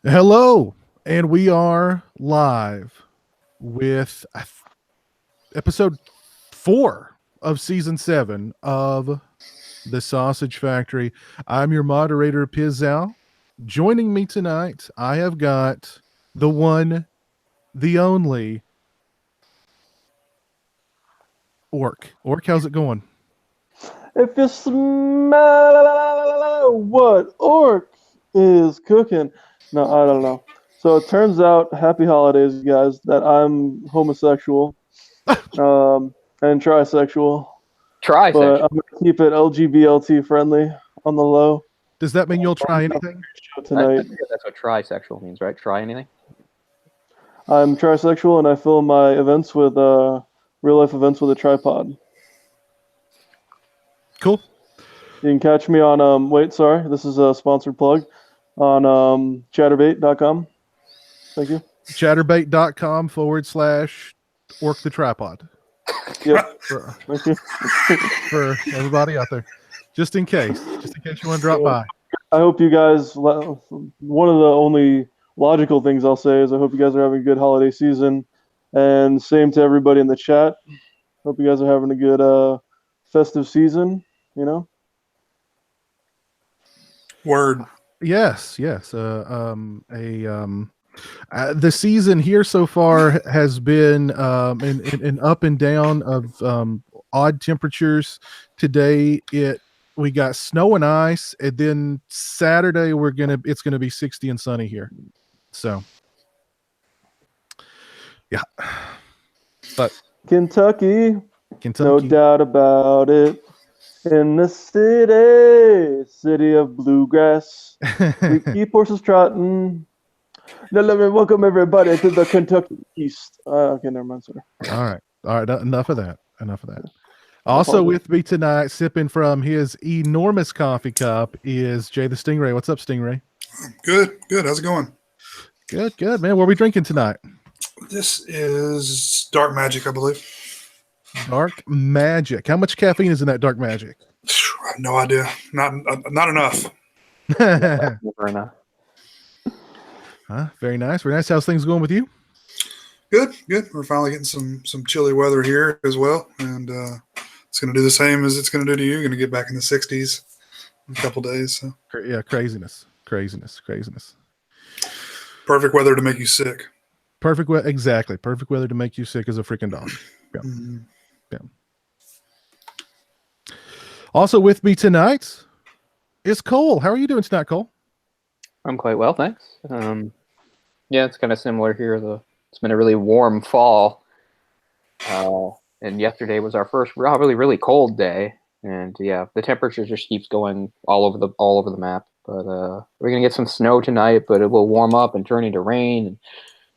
Hello, and we are live with episode 4 of season 7 of The Sausage Factory. I'm your moderator, Pizzal. Joining me tonight, I have got the one, the only Orc. Orc, how's it going? If you smell what Orc is cooking. No, I don't know. So it turns out, happy holidays, guys, that I'm homosexual and trisexual. But Trisexual. I'm going to keep it LGBLT friendly on the low. Does that mean you'll try anything? Show tonight. That's what trisexual means, right? Try anything? I'm trisexual and I film my events with real life events with a tripod. Cool. You can catch me on, this is a sponsored plug, on chatterbait.com. Thank you. Chatterbait.com/Orc the Tripod. Yep. Thank you. For everybody out there. Just in case you want to drop by. I hope you guys, one of the only logical things I'll say is I hope you guys are having a good holiday season. And same to everybody in the chat. Hope you guys are having a good festive season, you know? Word. Yes. The season here so far has been an up and down of odd temperatures. Today we got snow and ice, and then Saturday it's gonna be 60 and sunny here. So yeah. But Kentucky, no doubt about it. In the city of bluegrass, we keep horses trotting. Now let me welcome everybody to the Kentucky East. Okay, never mind, sorry. All right. Enough of that. Also with me tonight, sipping from his enormous coffee cup, is Jay the Stingray. What's up, Stingray? Good. How's it going? Good, man. What are we drinking tonight? This is Dark Magic, I believe. Dark Magic. How much caffeine is in that Dark Magic? I have no idea. Not enough. Never enough. Very nice. How's things going with you? Good. We're finally getting some chilly weather here as well, and it's going to do the same as it's going to do to you. Going to get back in the 60s in a couple days. So. Yeah, craziness. Perfect weather to make you sick. Exactly. Perfect weather to make you sick as a freaking dog. Yeah. Mm-hmm. Yeah. Also with me tonight is Cole. How are you doing tonight, Cole? I'm quite well, thanks. Yeah, it's kind of similar here. It's been a really warm fall, and yesterday was our first really cold day. And yeah, the temperature just keeps going all over the map. But we're gonna get some snow tonight, but it will warm up and turn into rain. And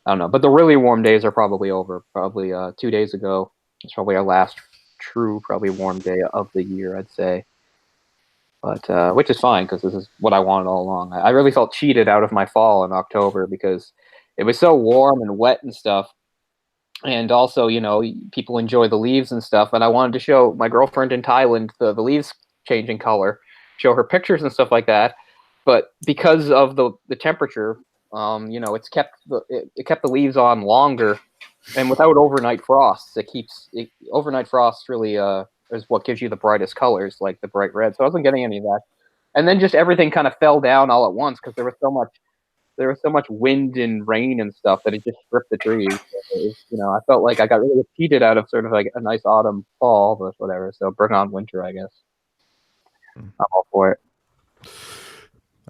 I don't know. But the really warm days are probably over. Probably 2 days ago. It's probably our last true, probably warm day of the year, I'd say. But which is fine because this is what I wanted all along. I really felt cheated out of my fall in October because it was so warm and wet and stuff. And also, people enjoy the leaves and stuff. And I wanted to show my girlfriend in Thailand the leaves changing color, show her pictures and stuff like that. But because of the temperature, it's kept it kept the leaves on longer, and without overnight frosts, overnight frosts really is what gives you the brightest colors, like the bright red. So I wasn't getting any of that, and then just everything kind of fell down all at once because there was so much wind and rain and stuff that it just stripped the trees. I felt like I got really cheated out of sort of like a nice autumn fall, but whatever. So bring on winter, I guess. I'm all for it.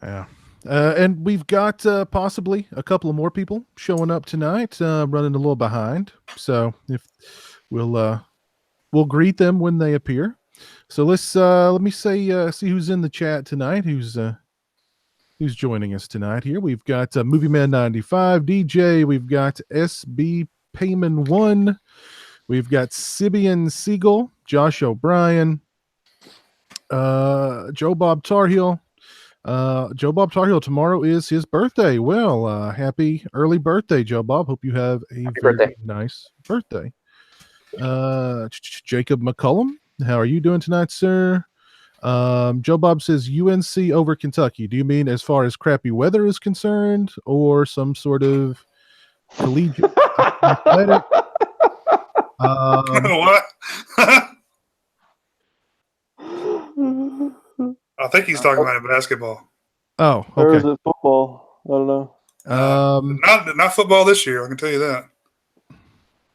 Yeah. And we've got possibly a couple of more people showing up tonight, running a little behind. So if we'll greet them when they appear. So let me see who's in the chat tonight, who's joining us tonight here. We've got Movie Man 95, DJ, we've got SB Payman 1, we've got Sibian Siegel, Josh O'Brien, Joe Bob Tarhill. Joe Bob Tarhill, tomorrow is his birthday. Well, happy early birthday, Joe Bob. Hope you have a very nice birthday. Jacob McCullum, how are you doing tonight, sir? Joe Bob says UNC over Kentucky. Do you mean as far as crappy weather is concerned, or some sort of collegiate athletic? What? I think he's talking about basketball. Oh, Or is okay. it football? I don't know. Not football this year. I can tell you that.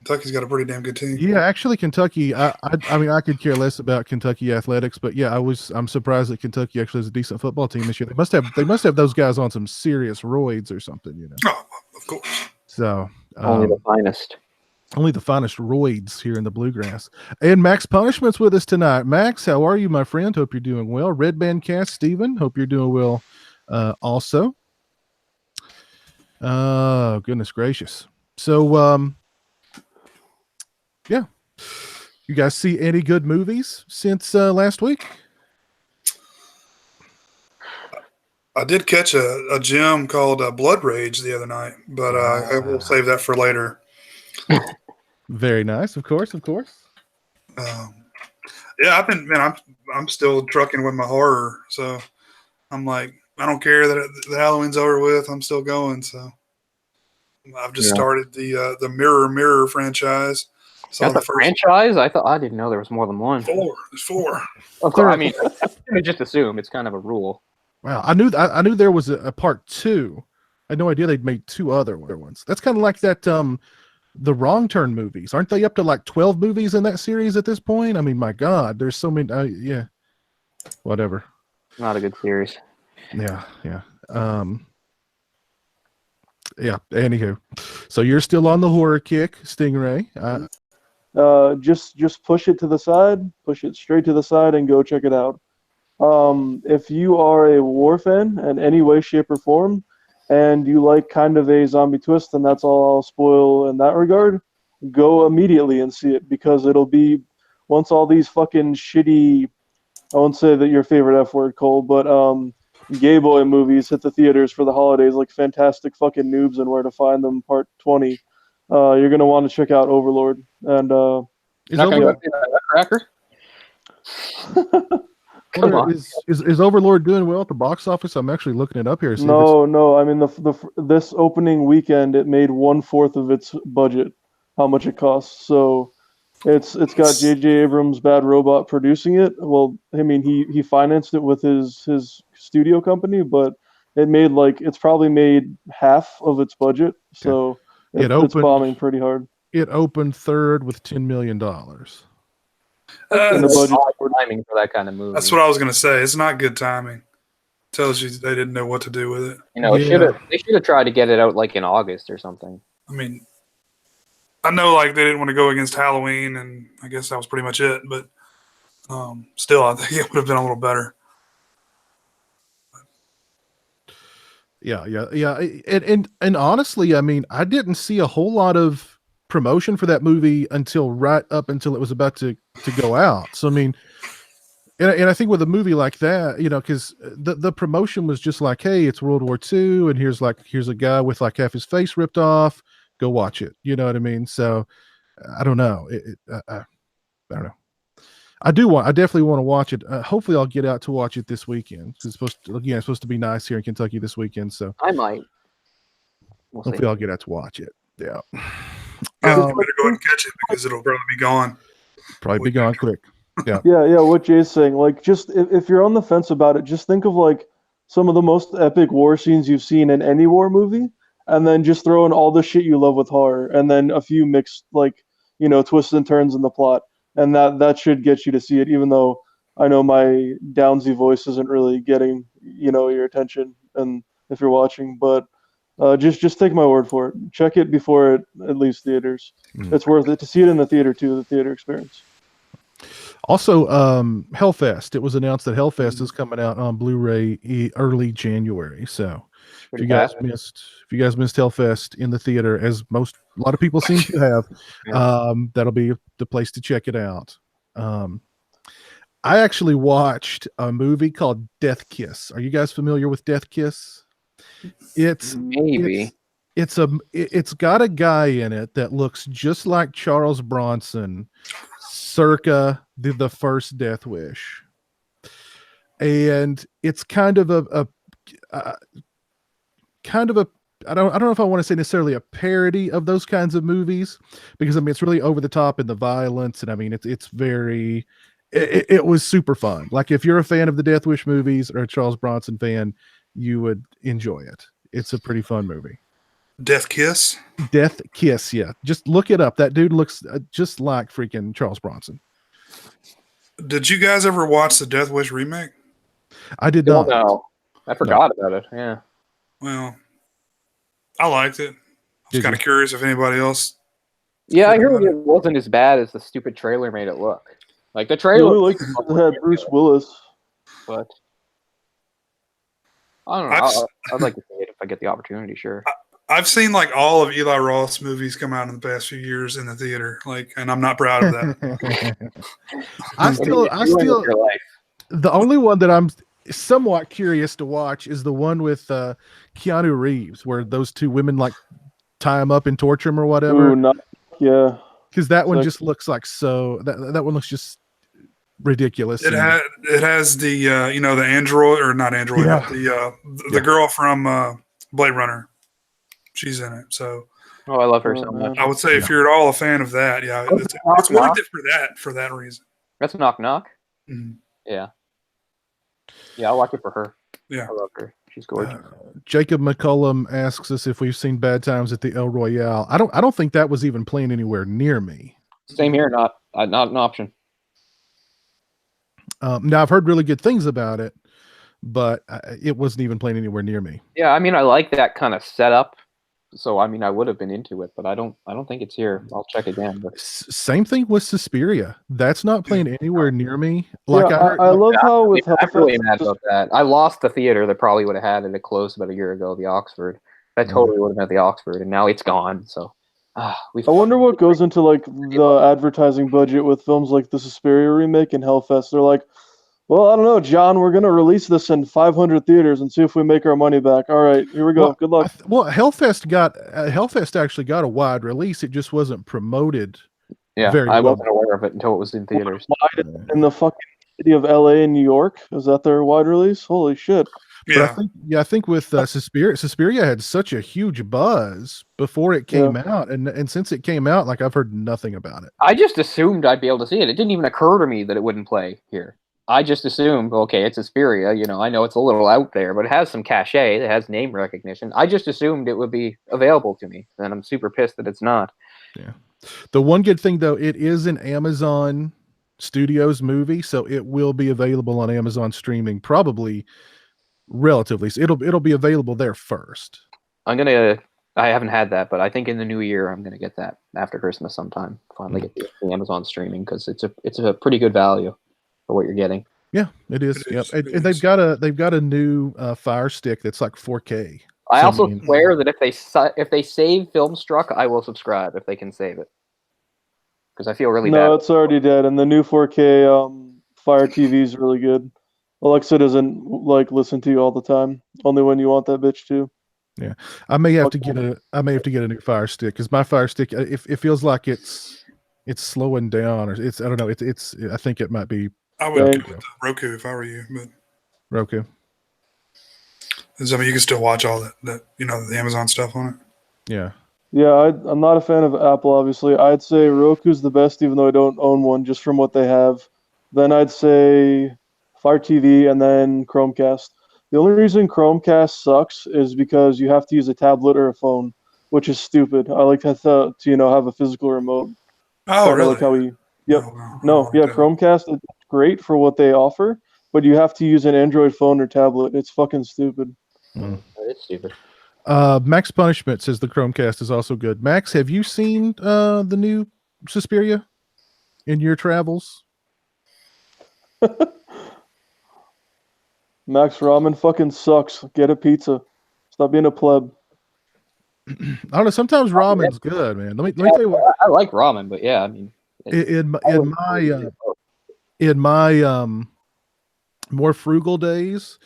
Kentucky's got a pretty damn good team. Yeah, actually, Kentucky. I mean, I could care less about Kentucky athletics, but yeah, I'm surprised that Kentucky actually has a decent football team this year. They must have those guys on some serious roids or something, you know. Oh, of course. So Only the finest. only the finest roids here in the bluegrass. And Max Punishment's with us tonight. Max, how are you, my friend? Hope you're doing well. Red Band Cast, Steven, hope you're doing well also. Goodness gracious. So yeah. You guys see any good movies since last week? I did catch a gem called Blood Rage the other night, but I will save that for later. Very nice, of course. Yeah, I'm still trucking with my horror, so I'm like, I don't care that the Halloween's over with. I'm still going. So I've just started the Mirror franchise. That's a franchise? I didn't know there was more than one. There's four. Of course, I mean, I'm gonna just assume it's kind of a rule. Wow, I knew there was a part 2. I had no idea they'd made 2 other ones. That's kind of like that the Wrong Turn movies. Aren't they up to like 12 movies in that series at this point? I mean, my God, there's so many. Yeah, whatever. Not a good series. Yeah. Yeah. Anywho, so you're still on the horror kick, Stingray. Just push it to the side, push it straight to the side, and go check it out. If you are a war fan in any way, shape, or form, and you like kind of a zombie twist, then that's all I'll spoil in that regard. Go immediately and see it, because it'll be, once all these fucking shitty, I won't say that your favorite F word, Cole, but gay boy movies hit the theaters for the holidays, like Fantastic Fucking Noobs and Where to Find Them Part 20. You're going to want to check out Overlord. And is Overlord Nutcracker? Come on. Is Overlord doing well at the box office? I'm actually looking it up here. No. I mean, this opening weekend, it made 1/4 of its budget, how much it costs. So it's got J.J. Abrams' Bad Robot producing it. Well, I mean, he financed it with his studio company, but it's probably made half of its budget. So it's bombing pretty hard. It opened third with $10 million. And the budget timing for that kind of movie. That's what I was going to say. It's not good timing. Tells you they didn't know what to do with it. You know, they should have tried to get it out like in August or something. I mean, I know like they didn't want to go against Halloween, and I guess that was pretty much it. But still, I think it would have been a little better. Yeah. And honestly, I mean, I didn't see a whole lot of promotion for that movie until right up until it was about to go out. So I mean, and I think with a movie like that, you know, because the promotion was just like, hey, it's World War II, and here's a guy with like half his face ripped off. Go watch it. You know what I mean? So I don't know. I don't know. I definitely want to watch it. Hopefully I'll get out to watch it this weekend. It's supposed to be nice here in Kentucky this weekend. So I might. Hopefully I'll get out to watch it. Yeah. You better go ahead and catch it, because it'll probably be gone. Probably be gone quick. Yeah. Yeah. What Jay's saying, like, just if you're on the fence about it, just think of like some of the most epic war scenes you've seen in any war movie, and then just throw in all the shit you love with horror, and then a few mixed, like, you know, twists and turns in the plot, and that should get you to see it. Even though I know my Downsy voice isn't really getting, you know, your attention, and if you're watching, but just take my word for it. Check it before it leaves theaters. It's worth it to see it in the theater too. The theater experience. Also, Hellfest. It was announced that Hellfest is coming out on Blu-ray early January. So if you guys missed Hellfest in the theater, as a lot of people seem to have, that'll be the place to check it out. I actually watched a movie called Death Kiss. Are you guys familiar with Death Kiss? It's got a guy in it that looks just like Charles Bronson, circa the first Death Wish. and it's kind of a kind of a I don't know if I want to say necessarily a parody of those kinds of movies, because I mean it's really over the top in the violence, and I mean it's very it was super fun. Like if you're a fan of the Death Wish movies or a Charles Bronson fan, you would enjoy it. It's a pretty fun movie. Death Kiss. Death Kiss, yeah. Just look it up. That dude looks just like freaking Charles Bronson. Did you guys ever watch the Death Wish remake? I did Don't not. know. I forgot about it. Yeah. Well, I liked it. I was Did kind you? of curious if anybody else. Yeah, I Heard heard about it wasn't as bad as the stupid trailer made it look. Like the I trailer, really liked it had Bruce Willis. but I don't know. I'd like to see it if I get the opportunity. Sure. I've seen like all of Eli Roth's movies come out in the past few years in the theater, like, and I'm not proud of that. I What are you still doing with your life? the only one that I'm somewhat curious to watch is the one with Keanu Reeves, where those two women like tie him up and torture him or whatever. Ooh, yeah. Because that one Like- just looks like that one looks just ridiculous. It and- has the the android, or not android, Yeah. but the Yeah. girl from Blade Runner. She's in it, so Oh, I love her Oh, so man. much. I would say if you're at all a fan of that, yeah, it's worth it for that reason. That's Knock Knock. Mhm. Yeah. Yeah, I'll watch it for her. Yeah. I love her. She's gorgeous. Jacob McCullum asks us if we've seen Bad Times at the El Royale. I don't think that was even playing anywhere near me. Same here. Not an option. Now I've heard really good things about it, but it wasn't even playing anywhere near me. Yeah, I mean, I like that kind of setup. So I mean, I would have been into it, but I don't think it's here. I'll check again. But Same thing with Suspiria. That's not playing anywhere near me. Like yeah, I heard, I love how with I'm Hellfest, really mad about that. I lost the theater that probably would have had it closed about a year ago, the Oxford. That totally would have been at the Oxford, and now it's gone. So I wonder what goes into like the advertising budget with films like the Suspiria remake and Hellfest. They're like, well, I don't know, John, we're gonna release this in 500 theaters and see if we make our money back. All right, here we go. Well, Good luck. Hellfest actually got a wide release. It just wasn't promoted. yeah, very I well. wasn't aware of it until it was in theaters. In the fucking city of LA and New York, is that their wide release? Holy shit! Yeah, I think with Suspiria had such a huge buzz before it came out, and since it came out, like I've heard nothing about it. I just assumed I'd be able to see it. It didn't even occur to me that it wouldn't play here. I just assumed, okay, it's Suspiria. I know it's a little out there, but it has some cachet. It has name recognition. I just assumed it would be available to me, and I'm super pissed that it's not. Yeah. The one good thing though, it is an Amazon Studios movie, so it will be available on Amazon streaming probably relatively. So it'll be available there first. I haven't had that, but I think in the new year I'm gonna get that after Christmas sometime. Finally get the Amazon streaming because it's a pretty good value for what you're getting. Yeah, it is. It Yep. is. And It they've is. got a new Fire Stick that's like 4K. I So, also I mean- swear that if they save Filmstruck, I will subscribe if they can save it, because I feel really No, bad. it's already dead, and the new 4K Fire TV is really good. Alexa doesn't like listen to you all the time, only when you want that bitch to. I may have to get a new Fire Stick because my Fire Stick it feels like it's slowing down, or it's I don't know, it's I think it might be I would Thank go with the Roku if I were you, but Roku. 'cause, I mean, you can still watch all that the Amazon stuff on it. Yeah. Yeah, I'm not a fan of Apple, obviously. I'd say Roku's the best, even though I don't own one, just from what they have. Then I'd say Fire TV, and then Chromecast. The only reason Chromecast sucks is because you have to use a tablet or a phone, which is stupid. I like to have a physical remote. Oh, Kinda really? like how we. Yep. Oh, wow. No, Oh, yeah, okay. Chromecast is great for what they offer, but you have to use an Android phone or tablet. It's fucking stupid. It's stupid. Max Punishment says the Chromecast is also good. Max, have you seen the new Suspiria in your travels? Max Ramen fucking sucks. Get a pizza. Stop being a pleb. I don't know. Sometimes ramen's good, man. Let me tell you what. I like ramen, but yeah, I mean, In my more frugal days,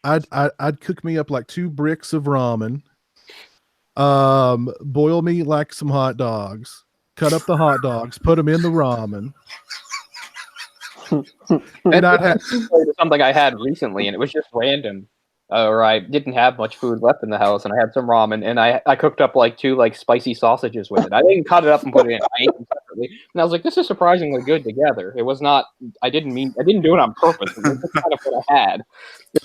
I'd cook me up like 2 bricks of ramen, boil me like some hot dogs, cut up the hot dogs, put them in the ramen, And I'd have something I had recently, and it was just random. Or I didn't have much food left in the house, and I had some ramen, and I cooked up like 2 like spicy sausages with it. I didn't cut it up and put it in. I ate them separately, and I was like, "This is surprisingly good together." It was not. I didn't do it on purpose. It was just kind of what I had.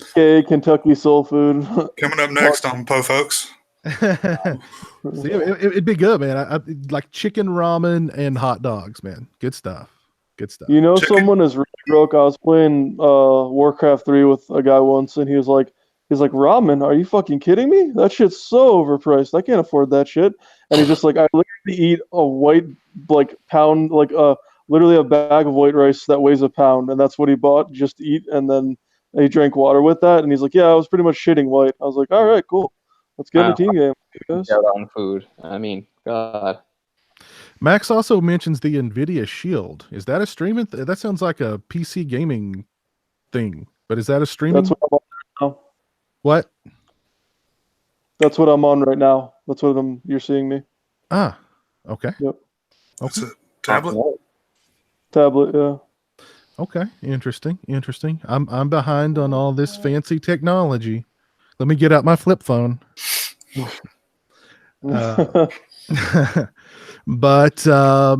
Okay, Kentucky soul food. Coming up next on Po Folks. See, it'd be good, man. I like chicken ramen and hot dogs, man. Good stuff. Good stuff. You know, Chicken. someone is really broke. I was playing Warcraft 3 with a guy once, and he's like, ramen? Are you fucking kidding me? That shit's so overpriced. I can't afford that shit. And he's just like, I literally eat a white pound, literally a bag of white rice that weighs a pound, and that's what he bought just to eat. And then he drank water with that, and he's like, yeah, I was pretty much shitting white. I was like, all right, cool. Let's get in a team game. Guys. Out on food. I mean, God. Max also mentions the NVIDIA Shield. Is that a streaming? That sounds like a PC gaming thing, but is that a streaming? That's what I'm on right now. What? That's what I'm on right now. That's what you're seeing me. Ah, okay. Yep. That's Okay. a tablet. Tablet, yeah. Okay. Interesting. I'm behind on all this fancy technology. Let me get out my flip phone. But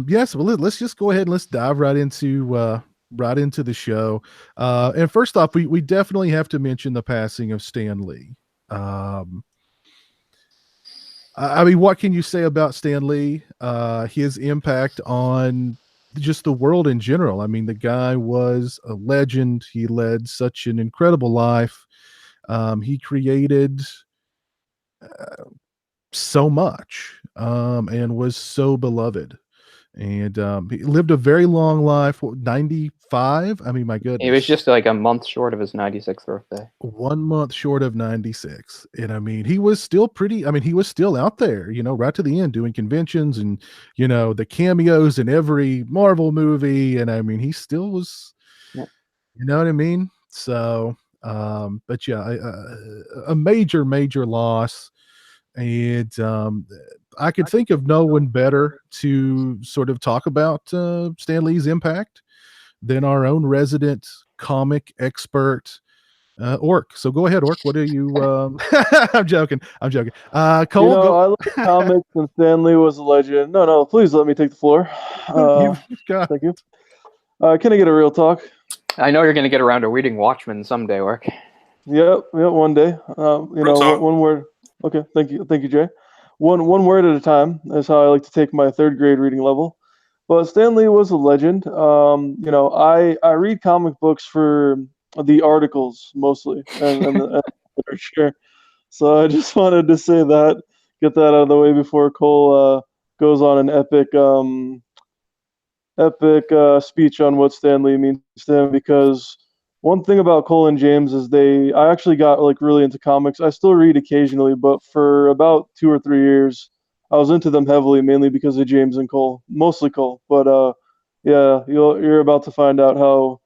yes, well, let's just go ahead and let's dive right into the show. And first off, we definitely have to mention the passing of Stan Lee. I mean, what can you say about Stan Lee? His impact on just the world in general. I mean, the guy was a legend. He led such an incredible life. He created so much and was so beloved. And he lived a very long life, 95. I mean, my goodness. He was just like a month short of his 96th birthday. 1 month short of 96. And I mean, he was still he was still out there, right to the end doing conventions and, the cameos in every Marvel movie. And I mean, he still was, you know what I mean? So, but yeah, a major loss. And I could think of no one better to sort of talk about Stan Lee's impact than our own resident comic expert, Orc. So go ahead, Orc. What are you? I'm joking. Cole, I like comics, and Stan Lee was a legend. No, please let me take the floor. Thank you. Can I get a real talk? I know you're going to get around to reading Watchmen someday, Orc. Yep, one day. One word. Okay, thank you, Jay. One word at a time is how I like to take my 3rd grade reading level. But Stan Lee was a legend. I read comic books for the articles mostly, and the literature. So I just wanted to say that, get that out of the way before Cole goes on an epic speech on what Stan Lee means to him, because one thing about Cole and James is I actually got really into comics. I still read occasionally, but for about 2 or 3 years, I was into them heavily, mainly because of James and Cole, mostly Cole. But yeah, you're about to find out how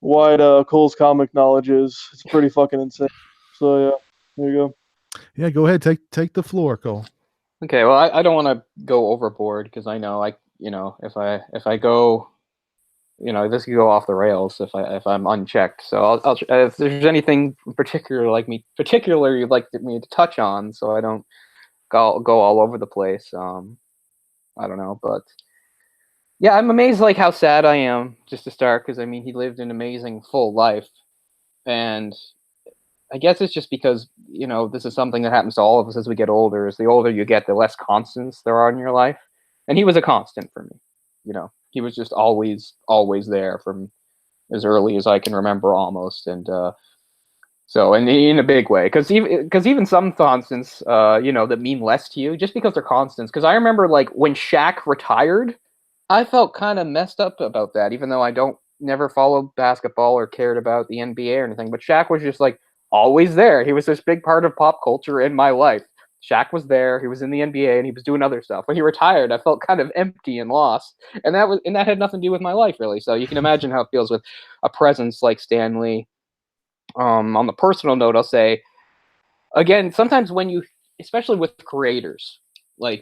wide Cole's comic knowledge is. It's pretty fucking insane. So yeah, there you go. Yeah, go ahead, take the floor, Cole. Okay, well, I don't want to go overboard because I know if I go. This could go off the rails if I'm unchecked. So I'll if there's anything particular you'd like me to touch on, so I don't go all over the place. I don't know, but yeah, I'm amazed how sad I am just to start, because I mean he lived an amazing full life, and I guess it's just because this is something that happens to all of us as we get older. Is the older you get, the less constants there are in your life, and he was a constant for me. He was just always there from as early as I can remember, almost. And so, and in a big way, because even some constants, that mean less to you just because they're constants. Because I remember when Shaq retired, I felt kind of messed up about that, even though I never followed basketball or cared about the NBA or anything. But Shaq was just always there. He was this big part of pop culture in my life. Shaq was there. He was in the NBA and he was doing other stuff. When he retired, I felt kind of empty and lost, and that had nothing to do with my life, really. So you can imagine how it feels with a presence like Stan Lee. On the personal note, I'll say again, sometimes especially with creators,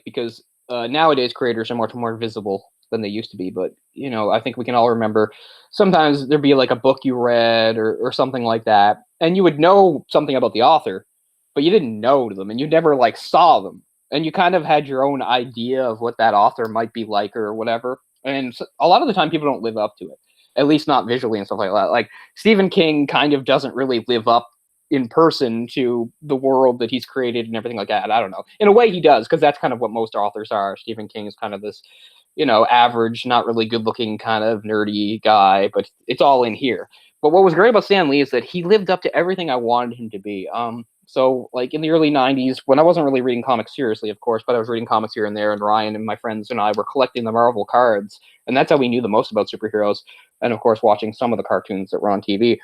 because nowadays creators are much more visible than they used to be. But, you know, I think we can all remember sometimes there'd be like a book you read or something like that, and you would know something about the author, but you didn't know them, and you never like saw them, and you kind of had your own idea of what that author might be like or whatever. And so, a lot of the time people don't live up to it, at least not visually and stuff like that. Like Stephen King kind of doesn't really live up in person to the world that he's created and everything like that. I don't know. In a way he does, because that's kind of what most authors are. Stephen King is kind of this, you know, average, not really good looking kind of nerdy guy, but it's all in here. But what was great about Stan Lee is that he lived up to everything I wanted him to be. So like in the early 90s, when I wasn't really reading comics seriously, of course, but I was reading comics here and there, and Ryan and my friends and I were collecting the Marvel cards, and that's how we knew the most about superheroes. And of course, watching some of the cartoons that were on TV.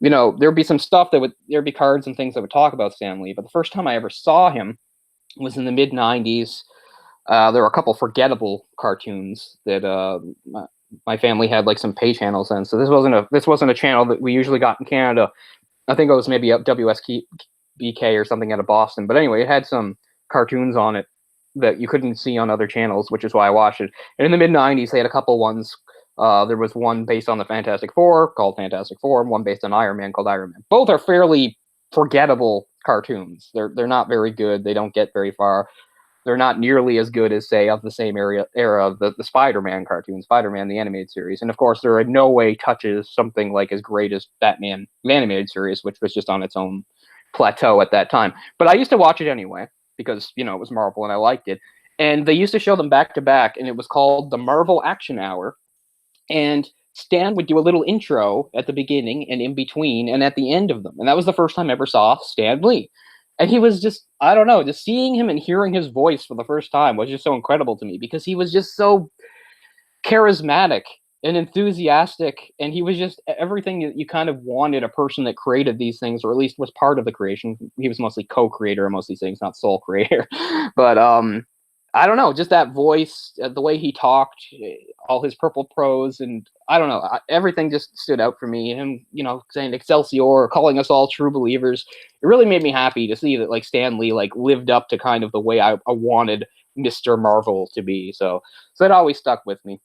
You know, there'd be some stuff there'd be cards and things that would talk about Stan Lee, but the first time I ever saw him was in the mid 90s. There were a couple forgettable cartoons that my family had like some pay channels in. So this wasn't a channel that we usually got in Canada. I think it was maybe WSBK or something out of Boston. But anyway, it had some cartoons on it that you couldn't see on other channels, which is why I watched it. And in the mid 90s, they had a couple ones. There was one based on the Fantastic Four called Fantastic Four, and one based on Iron Man called Iron Man. Both are fairly forgettable cartoons. They're not very good. They don't get very far. They're not nearly as good as, say, of the same era of the Spider-Man cartoon, Spider-Man the animated series. And of course, there in no way touches something like as great as Batman the animated series, which was just on its own plateau at that time. But I used to watch it anyway because, you know, it was Marvel and I liked it. And they used to show them back to back, and it was called the Marvel Action Hour. And Stan would do a little intro at the beginning and in between and at the end of them. And that was the first time I ever saw Stan Lee. And he was just, I don't know, just seeing him and hearing his voice for the first time was just so incredible to me because he was just so charismatic and enthusiastic. And he was just everything that you kind of wanted a person that created these things, or at least was part of the creation. He was mostly co-creator of most of these things, not sole creator. But I don't know, just that voice, the way he talked, all his purple prose, and I don't know, everything just stood out for me. Him, you know, saying Excelsior, calling us all true believers. It really made me happy to see that like Stan Lee like lived up to kind of the way I wanted Mr. Marvel to be. So it always stuck with me.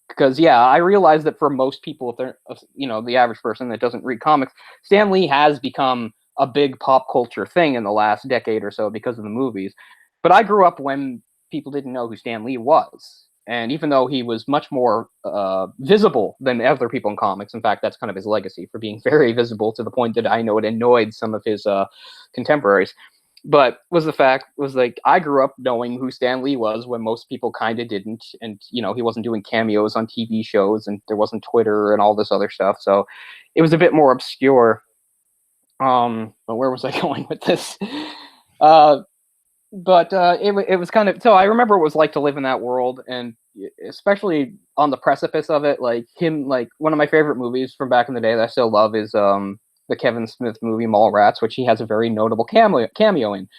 Because yeah, I realize that for most people, if they're, you know, the average person that doesn't read comics, Stan Lee has become a big pop culture thing in the last decade or so because of the movies. But I grew up when people didn't know who Stan Lee was. And even though he was much more visible than other people in comics, in fact, that's kind of his legacy for being very visible to the point that I know it annoyed some of his contemporaries. But was like I grew up knowing who Stan Lee was when most people kind of didn't. And, you know, he wasn't doing cameos on TV shows and there wasn't Twitter and all this other stuff. So it was a bit more obscure. But where was I going with this? But it was kind of, so I remember what it was like to live in that world, and especially on the precipice of it, like him, like one of my favorite movies from back in the day that I still love is the Kevin Smith movie Mallrats, which he has a very notable cameo in.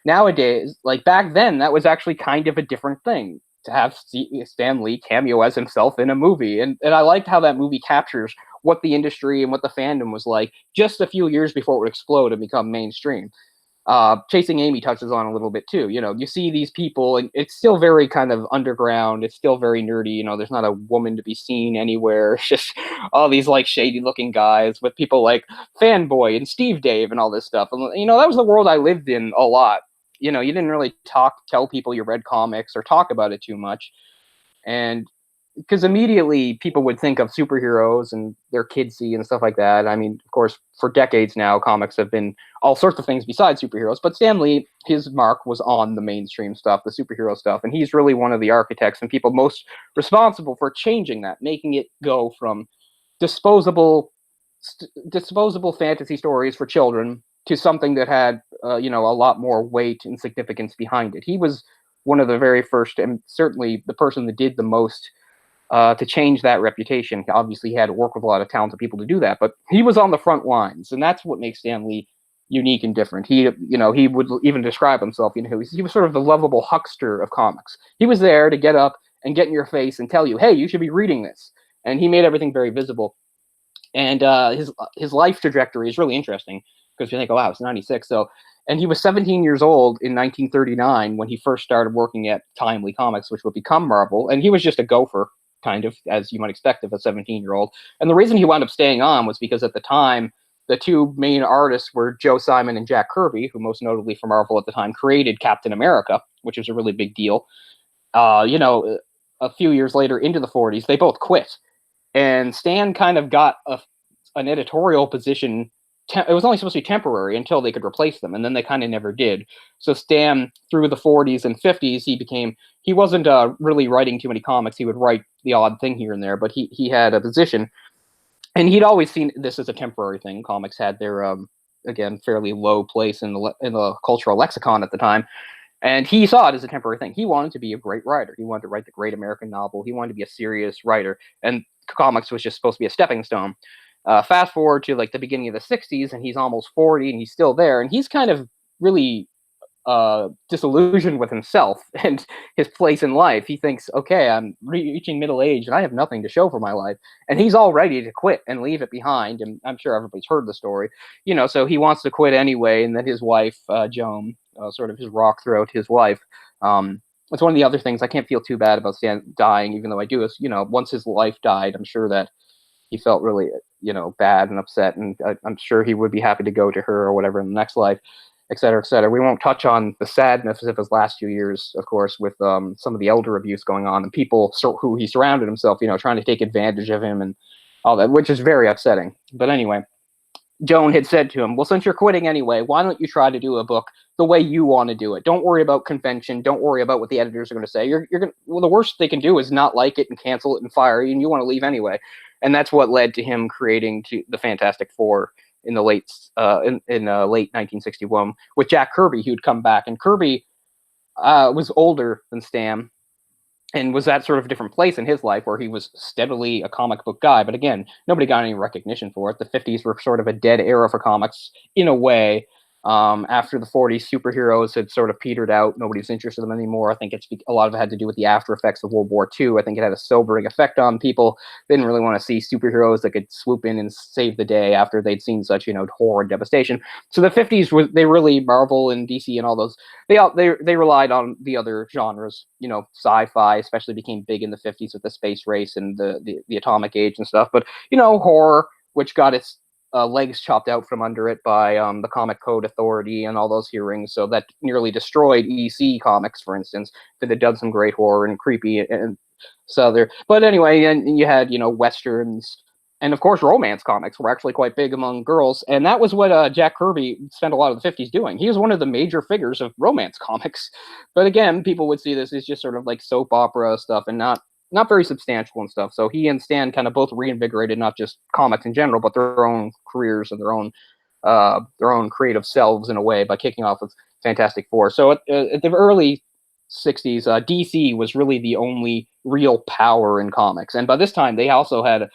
Nowadays, like back then, that was actually kind of a different thing to have Stan Lee cameo as himself in a movie, and I liked how that movie captures what the industry and what the fandom was like just a few years before it would explode and become mainstream. Chasing Amy touches on a little bit too. You know, you see these people, and it's still very kind of underground. It's still very nerdy. You know, there's not a woman to be seen anywhere. It's just all these like shady looking guys with people like Fanboy and Steve Dave and all this stuff. And you know, that was the world I lived in a lot. You know, you didn't really tell people you read comics or talk about it too much, and because immediately people would think of superheroes and they're kidsy and stuff like that. I mean, of course, for decades now, comics have been all sorts of things besides superheroes. But Stan Lee, his mark was on the mainstream stuff, the superhero stuff, and he's really one of the architects and people most responsible for changing that, making it go from disposable fantasy stories for children to something that had, you know, a lot more weight and significance behind it. He was one of the very first, and certainly the person that did the most to change that reputation. Obviously, he had to work with a lot of talented people to do that, but he was on the front lines, and that's what makes Stan Lee unique and different. He, you know, he would even describe himself, you know, he was sort of the lovable huckster of comics. He was there to get up and get in your face and tell you, hey, you should be reading this. And he made everything very visible. And his life trajectory is really interesting because you think, oh, wow, it's 96. So And he was 17 years old in 1939 when he first started working at Timely Comics, which would become Marvel. And he was just a gopher, kind of, as you might expect of a 17-year-old. And the reason he wound up staying on was because at the time, the two main artists were Joe Simon and Jack Kirby, who most notably for Marvel at the time created Captain America, which was a really big deal. A few years later into the 40s, they both quit. And Stan kind of got an editorial position. It was only supposed to be temporary until they could replace them, and then they kind of never did. So Stan, through the 40s and 50s, he wasn't really writing too many comics. He would write the odd thing here and there, but he had a position, and he'd always seen this as a temporary thing. Comics had their again fairly low place in the cultural lexicon at the time. And he saw it as a temporary thing. He wanted to be a great writer. He wanted to write the great American novel. He wanted to be a serious writer. And comics was just supposed to be a stepping stone. Fast forward to like the beginning of the 60s, and he's almost 40, and he's still there. And he's kind of really disillusioned with himself and his place in life. He thinks, okay, I'm reaching middle age, and I have nothing to show for my life. And he's all ready to quit and leave it behind. And I'm sure everybody's heard the story. So he wants to quit anyway. And then his wife, Joan, sort of his rock throat, his wife. It's one of the other things I can't feel too bad about Stan dying, even though I do. Is once his wife died, I'm sure that he felt really bad and upset, and I'm sure he would be happy to go to her or whatever in the next life, et cetera, et cetera. We won't touch on the sadness of his last few years, of course, with some of the elder abuse going on and people who he surrounded himself, trying to take advantage of him and all that, which is very upsetting. But anyway, Joan had said to him, well, since you're quitting anyway, why don't you try to do a book the way you want to do it? Don't worry about convention. Don't worry about what the editors are going to say. The worst they can do is not like it and cancel it and fire you, and you want to leave anyway. And that's what led to him creating the Fantastic Four in the late 1961 with Jack Kirby, who'd come back. And Kirby was older than Stan and was at sort of a different place in his life where he was steadily a comic book guy. But again, nobody got any recognition for it. The 50s were sort of a dead era for comics in a way. After the 40s, superheroes had sort of petered out. Nobody's interested in them anymore. I think a lot of it had to do with the after effects of World War II. I think it had a sobering effect on people. They didn't really want to see superheroes that could swoop in and save the day after they'd seen such, horror and devastation. So the 50s they really, Marvel and DC and all those, they relied on the other genres. Sci-fi especially became big in the 50s with the space race and the atomic age and stuff. But horror, which got its legs chopped out from under it by the Comic Code Authority and all those hearings. So that nearly destroyed EC Comics, for instance, that had done some great horror and creepy. And so there. But anyway, and you had, Westerns. And of course, romance comics were actually quite big among girls. And that was what Jack Kirby spent a lot of the 50s doing. He was one of the major figures of romance comics. But again, people would see this as just sort of like soap opera stuff and not very substantial and stuff. So he and Stan kind of both reinvigorated not just comics in general, but their own careers and their own creative selves in a way by kicking off with Fantastic Four. So at the early 60s, DC was really the only real power in comics. And by this time, they also had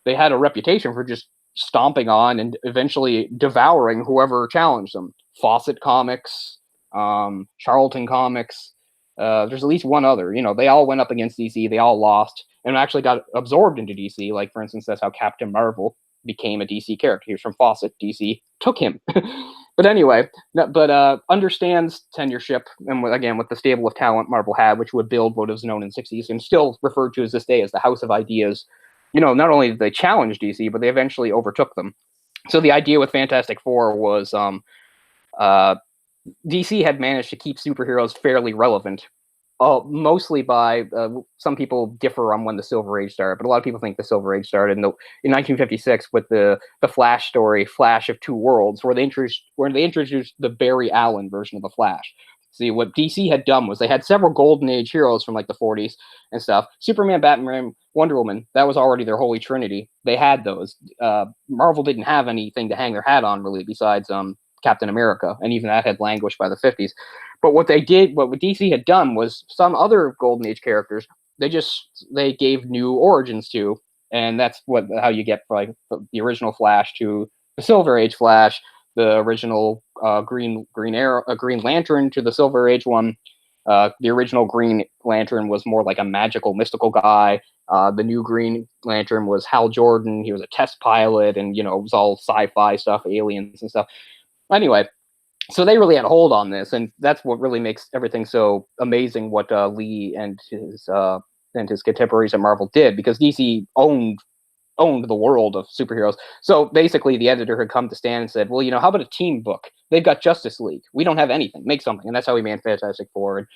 a reputation for just stomping on and eventually devouring whoever challenged them. Fawcett Comics, Charlton Comics, there's at least one other. They all went up against DC. They all lost and actually got absorbed into DC. Like, for instance, that's how Captain Marvel became a DC character. He was from Fawcett. DC took him. But anyway, understands tenureship, and again, with the stable of talent Marvel had, which would build what was known in the 60s and still referred to as this day as the House of Ideas. Not only did they challenge DC, but they eventually overtook them. So the idea with Fantastic Four was DC had managed to keep superheroes fairly relevant, mostly by some people differ on when the Silver Age started, but a lot of people think the Silver Age started in 1956 with the Flash story, Flash of Two Worlds, where they introduced the Barry Allen version of the Flash. See, what DC had done was they had several Golden Age heroes from like the 40s and stuff. Superman, Batman, Wonder Woman, that was already their holy trinity. They had those. Marvel didn't have anything to hang their hat on really besides Captain America, and even that had languished by the 50s. But what DC had done was some other Golden Age characters, they gave new origins to, and that's how you get like the original Flash to the Silver Age Flash, the original Green Lantern to the Silver Age one. The original Green Lantern was more like a magical, mystical guy. The new Green Lantern was Hal Jordan. He was a test pilot, and it was all sci-fi stuff, aliens and stuff. Anyway, So they really had a hold on this, and that's what really makes everything so amazing. What Lee and his contemporaries at Marvel did, because DC owned the world of superheroes. So basically, the editor had come to Stan and said, "Well, how about a team book? They've got Justice League. We don't have anything. Make something." And that's how he made Fantastic Four. And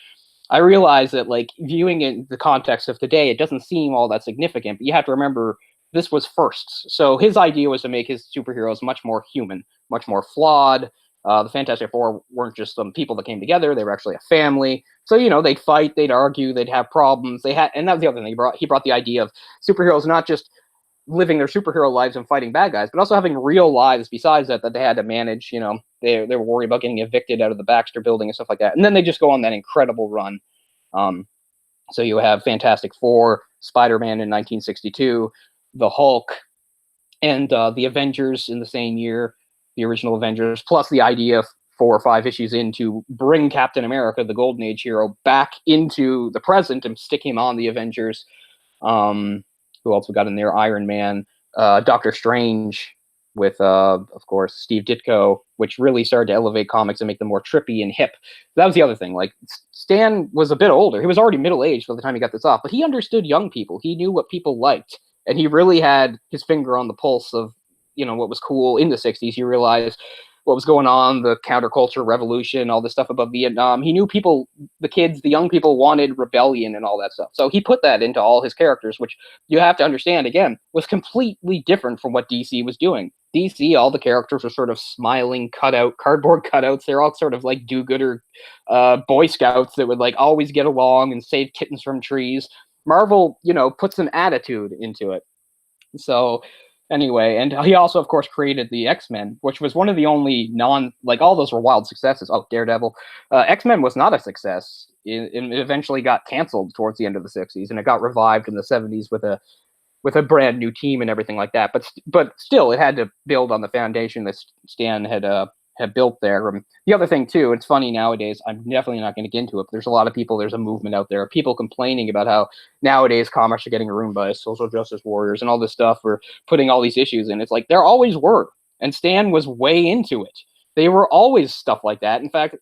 I realize that, like, viewing it in the context of today, it doesn't seem all that significant, but you have to remember this was first. So his idea was to make his superheroes much more human, much more flawed. The Fantastic Four weren't just some people that came together; they were actually a family. So they'd fight, they'd argue, they'd have problems. And that was the other thing he brought the idea of superheroes not just living their superhero lives and fighting bad guys, but also having real lives besides that they had to manage. They were worried about getting evicted out of the Baxter building and stuff like that. And then they just go on that incredible run. So you have Fantastic Four, Spider-Man in 1962, the Hulk, and the Avengers in the same year, the original Avengers, plus the idea 4 or 5 issues in to bring Captain America, the Golden Age hero, back into the present and stick him on the Avengers. Who else we got in there? Iron Man, Doctor Strange, with of course Steve Ditko, which really started to elevate comics and make them more trippy and hip. That was the other thing. Like, Stan was a bit older; he was already middle aged by the time he got this off, but he understood young people. He knew what people liked, and he really had his finger on the pulse of what was cool in the '60s. He realized what was going on, the counterculture revolution, all this stuff about Vietnam. He knew people, the kids, the young people wanted rebellion and all that stuff. So he put that into all his characters, which you have to understand, again, was completely different from what DC was doing. DC, all the characters were sort of smiling, cardboard cutouts. They're all sort of like do-gooder Boy Scouts that would like always get along and save kittens from trees. Marvel, put some attitude into it. So anyway, and he also, of course, created the X-Men, which was one of the only all those were wild successes. Oh, Daredevil. X-Men was not a success. It eventually got canceled towards the end of the 60s, and it got revived in the 70s with a brand new team and everything like that. But still, it had to build on the foundation that Stan had built there. The other thing, too, it's funny nowadays, I'm definitely not going to get into it, but there's a lot of people, there's a movement out there, people complaining about how nowadays comics are getting ruined by social justice warriors and all this stuff for putting all these issues in. It's like, there always were. And Stan was way into it. They were always stuff like that. In fact,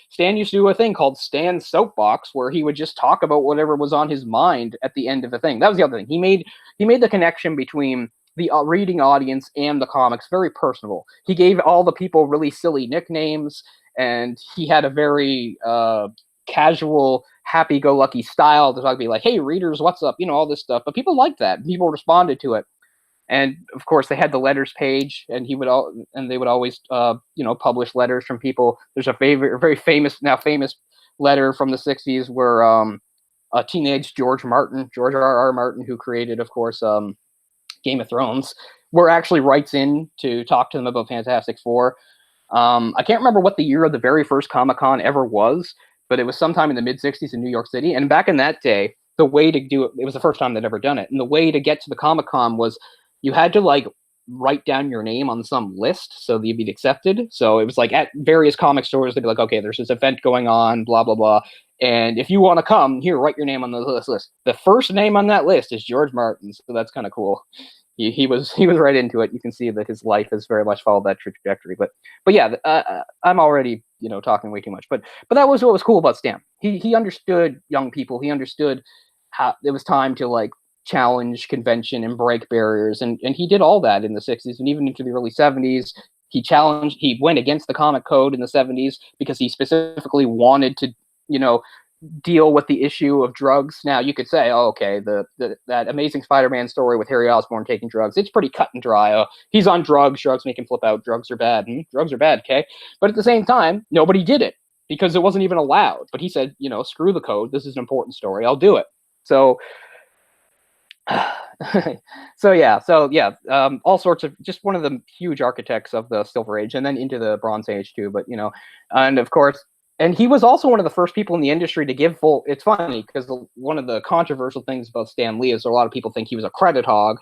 Stan used to do a thing called Stan's Soapbox, where he would just talk about whatever was on his mind at the end of the thing. That was the other thing. He made the connection between the reading audience and the comics very personable. He gave all the people really silly nicknames, and he had a very casual, happy-go-lucky style to talk, be like, "Hey, readers, what's up?" All this stuff. But people liked that. People responded to it. And of course, they had the letters page, and they would always, publish letters from people. There's a very famous letter from the '60s where a teenage George R.R. Martin, who created, of course, Game of Thrones, actually writes in to talk to them about Fantastic Four. I can't remember what the year of the very first Comic-Con ever was, but it was sometime in the mid-'60s in New York City. And back in that day, the way to do it, it was the first time they'd ever done it. And the way to get to the Comic-Con was you had to like write down your name on some list so that you'd be accepted. So it was like at various comic stores, they'd be like, okay, there's this event going on, blah, blah, blah. And if you want to come, here, write your name on the list. The first name on that list is George Martin. So that's kind of cool. He was right into it. You can see that his life has very much followed that trajectory. But yeah, I'm already talking way too much. But that was what was cool about Stan. He understood young people. He understood how it was time to like challenge convention and break barriers, and he did all that in the '60s and even into the early '70s. He went against the comic code in the '70s because he specifically wanted to deal with the issue of drugs. Now you could say, oh, okay, that Amazing Spider-Man story with Harry Osborn taking drugs, it's pretty cut and dry. He's on drugs make him flip out, drugs are bad. Drugs are bad, okay? But at the same time, nobody did it because it wasn't even allowed. But he said, screw the code, this is an important story, I'll do it. So all sorts of, just one of the huge architects of the Silver Age and then into the Bronze Age too. But and of course, and he was also one of the first people in the industry to give full. It's funny because one of the controversial things about Stan Lee is a lot of people think he was a credit hog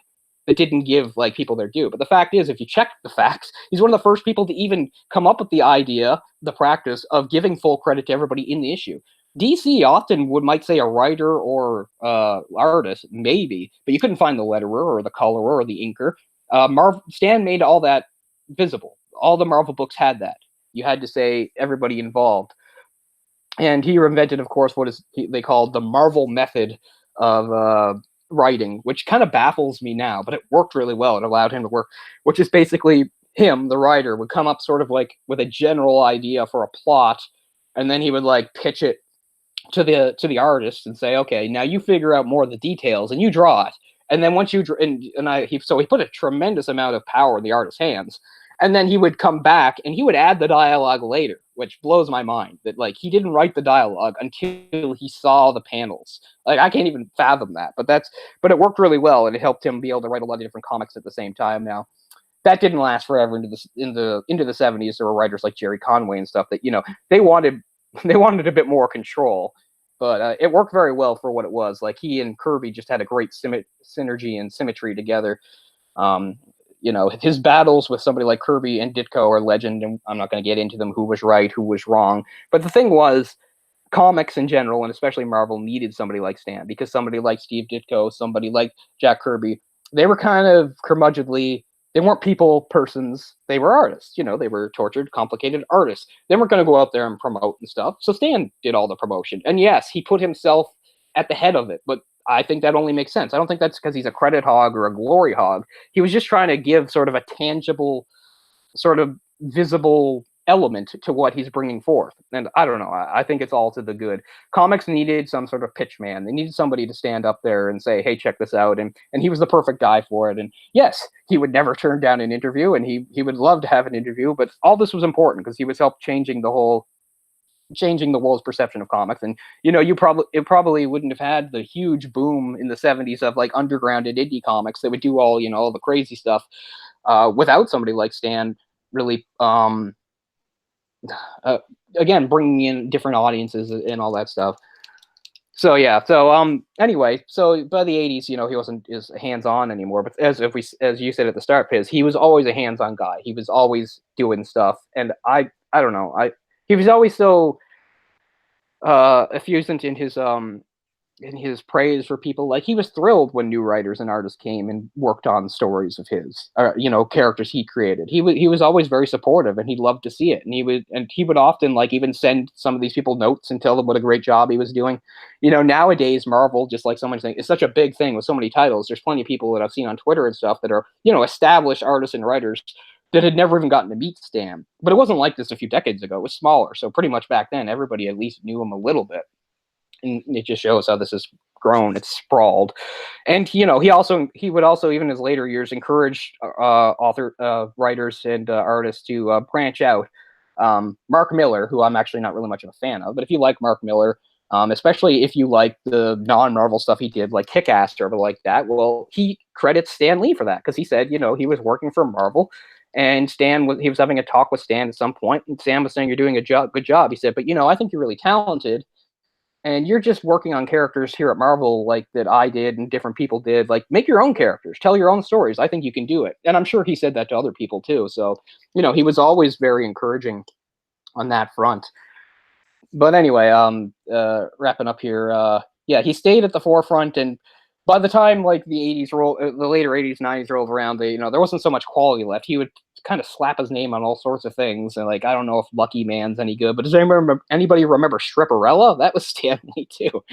that didn't give like people their due. But the fact is, if you check the facts, he's one of the first people to even come up with the idea, the practice of giving full credit to everybody in the issue. DC often might say a writer or artist, maybe, but you couldn't find the letterer or the colorer or the inker. Stan made all that visible. All the Marvel books had that. You had to say everybody involved. And he invented, of course, what they called the Marvel method of writing, which kind of baffles me now, but it worked really well. It allowed him to work, which is basically him, the writer, would come up sort of like with a general idea for a plot, and then he would like pitch it to the artist and say, okay, now you figure out more of the details and you draw it. And then once you he put a tremendous amount of power in the artist's hands. And then he would come back and he would add the dialogue later, which blows my mind that like he didn't write the dialogue until he saw the panels. Like I can't even fathom that, but it worked really well and it helped him be able to write a lot of different comics at the same time. Now that didn't last forever into the 70s. There were writers like Jerry Conway and stuff that, you know, they wanted a bit more control, but it worked very well for what it was. Like he and Kirby just had a great synergy and symmetry together. You know, his battles with somebody like Kirby and Ditko are legend, and I'm not going to get into them, who was right, who was wrong. But the thing was, comics in general, and especially Marvel, needed somebody like Stan, because somebody like Steve Ditko, somebody like Jack Kirby, they were kind of curmudgeonly. They weren't people persons. They were artists. You know, they were tortured, complicated artists. They weren't going to go out there and promote and stuff. So Stan did all the promotion. And yes, he put himself at the head of it, but I think that only makes sense. I don't think that's because he's a credit hog or a glory hog. He was just trying to give sort of a tangible, sort of visible element to what he's bringing forth. And I don't know. I think it's all to the good. Comics needed some sort of pitch man. They needed somebody to stand up there and say, hey, check this out. And he was the perfect guy for it. And yes, he would never turn down an interview, and he would love to have an interview. But all this was important because he was helped changing the world's perception of comics. And you know, it probably wouldn't have had the huge boom in the 70s of like underground and indie comics that would do all, you know, all the crazy stuff without somebody like Stan really again bringing in different audiences and all that stuff. So yeah, so anyway, so by the 80s, you know, he wasn't as hands-on anymore, but as you said at the start, Piz, he was always a hands-on guy. He was always doing stuff, and I don't know, he was always so effusive in his praise for people. Like he was thrilled when new writers and artists came and worked on stories of his, you know, characters he created. He was always very supportive, and he loved to see it. And he would often like even send some of these people notes and tell them what a great job he was doing. You know, nowadays Marvel, just like someone saying, it's such a big thing with so many titles. There's plenty of people that I've seen on Twitter and stuff that are, you know, established artists and writers that had never even gotten to meet Stan. But it wasn't like this a few decades ago. It was smaller. So pretty much back then, everybody at least knew him a little bit. And it just shows how this has grown. It's sprawled. And, you know, he would also, even in his later years, encourage writers and artists to branch out. Mark Millar, who I'm actually not really much of a fan of, but if you like Mark Millar, especially if you like the non-Marvel stuff he did, like Kick-Ass or like that, well, he credits Stan Lee for that, because he said, you know, he was working for Marvel, and he was having a talk with Stan at some point, and Stan was saying, you're doing a good job. He said, but, you know, I think you're really talented, and you're just working on characters here at Marvel like that I did and different people did. Like, make your own characters, tell your own stories. I think you can do it. And I'm sure he said that to other people too. So, you know, he was always very encouraging on that front. But anyway, wrapping up here, yeah, he stayed at the forefront, and by the time like the later 80s, 90s rolled around, you know, there wasn't so much quality left. He would kind of slap his name on all sorts of things, and like, I don't know if Lucky Man's any good, but does anybody remember Stripperella? That was Stan Lee too.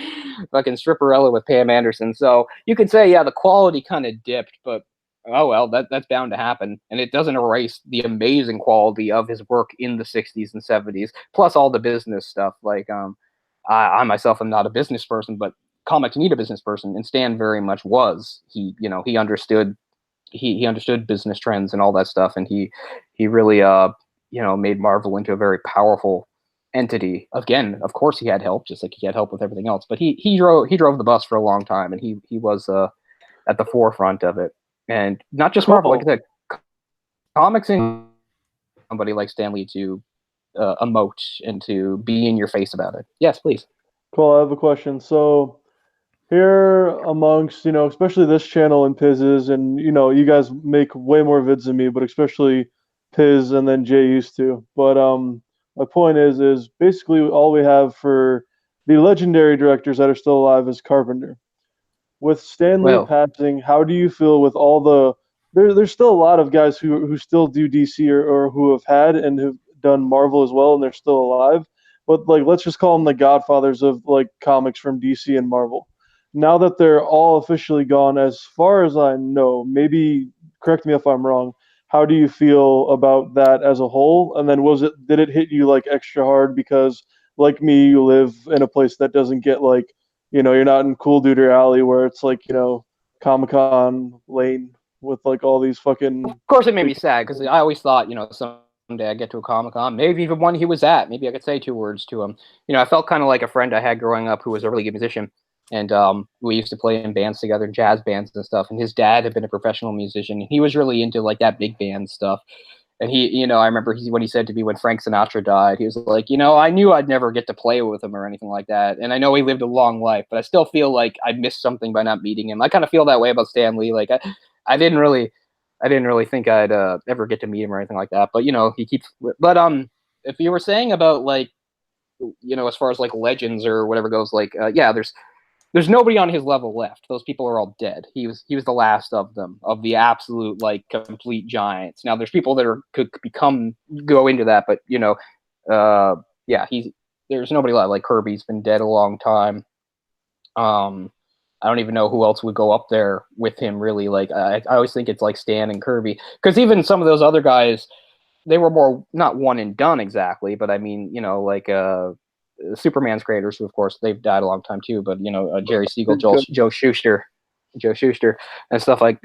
Fucking Stripperella with Pam Anderson. So you could say, yeah, the quality kind of dipped, but oh well, that's bound to happen, and it doesn't erase the amazing quality of his work in the 60s and 70s, plus all the business stuff. Like, I myself am not a business person, but comics need a business person, and Stan very much was. He understood business trends and all that stuff, and he really made Marvel into a very powerful entity. Again, of course he had help, just like he had help with everything else, but he drove the bus for a long time, and he was at the forefront of it. And not just Marvel, like I said, comics and somebody like Stan Lee to emote and to be in your face about it. Yes, please. Cool. I have a question. So here amongst, especially this channel and Piz's, and, you guys make way more vids than me, but especially Piz and then Jay used to. But my point is basically all we have for the legendary directors that are still alive is Carpenter. With Stan Lee passing, how do you feel with all the there's still a lot of guys who still do DC or who have had and who've done Marvel as well, and they're still alive. But like, let's just call them the godfathers of like comics from DC and Marvel. Now that they're all officially gone, as far as I know, maybe correct me if I'm wrong. How do you feel about that as a whole? And then did it hit you like extra hard because like me, you live in a place that doesn't get like, you're not in Cool Duder Alley where it's like, Comic-Con Lane with like all these fucking. Of course, it made me sad because I always thought, someday I get to a Comic-Con, maybe even one he was at, maybe I could say 2 words to him. I felt kind of like a friend I had growing up who was a really good musician, and we used to play in bands together, jazz bands and stuff. And his dad had been a professional musician, and he was really into like that big band stuff. And he, I remember when he said to me when Frank Sinatra died, he was like, I knew I'd never get to play with him or anything like that. And I know he lived a long life, but I still feel like I missed something by not meeting him. I kind of feel that way about Stan Lee. Like I didn't really think I'd ever get to meet him or anything like that. But he keeps. But if you were saying about like, as far as like legends or whatever goes, like yeah, there's nobody on his level left. Those people are all dead. He was the last of them, of the absolute like complete giants. Now there's people that could go into that, but yeah, there's nobody left. Like Kirby's been dead a long time. I don't even know who else would go up there with him really. Like I always think it's like Stan and Kirby, because even some of those other guys, they were more not one and done exactly, but I mean, like Superman's creators, who of course they've died a long time too, but Jerry Siegel, Joe Shuster, and stuff like.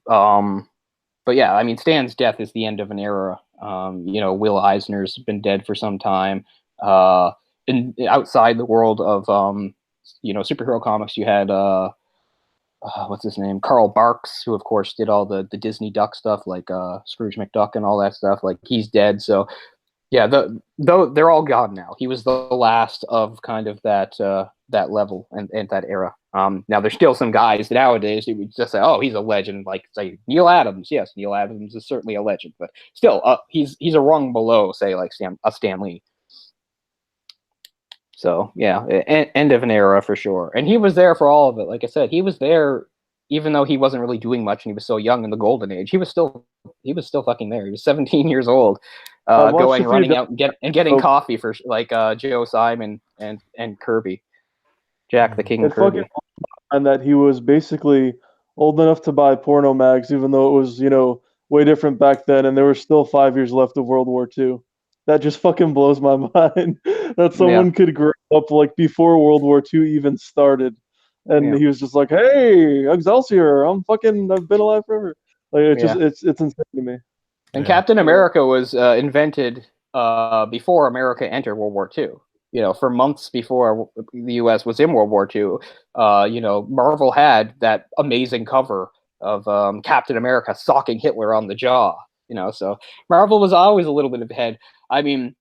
But yeah, I mean, Stan's death is the end of an era. Will Eisner's been dead for some time. Outside the world of superhero comics, you had what's his name, Carl Barks, who of course did all the Disney Duck stuff, like Scrooge McDuck and all that stuff. Like he's dead, so. Yeah, though they're all gone now. He was the last of kind of that level and that era. Now there's still some guys nowadays who would just say, "Oh, he's a legend." Like say Neil Adams. Yes, Neil Adams is certainly a legend, but still, he's a rung below, say like Stan Lee. So yeah, end of an era for sure. And he was there for all of it. Like I said, he was there even though he wasn't really doing much and he was so young in the golden age. He was still fucking there. He was 17 years old. Running out and getting coffee for like Joe Simon and Kirby, Jack the King Kirby. And that he was basically old enough to buy porno mags, even though it was way different back then, and there were still 5 years left of World War II. That just fucking blows my mind that someone could grow up like before World War II even started, and he was just like, "Hey, Excelsior! I've been alive forever." Like it's insane to me. And Captain America was invented before America entered World War II. For months before the U.S. was in World War II, Marvel had that amazing cover of Captain America socking Hitler on the jaw. So Marvel was always a little bit ahead. I mean,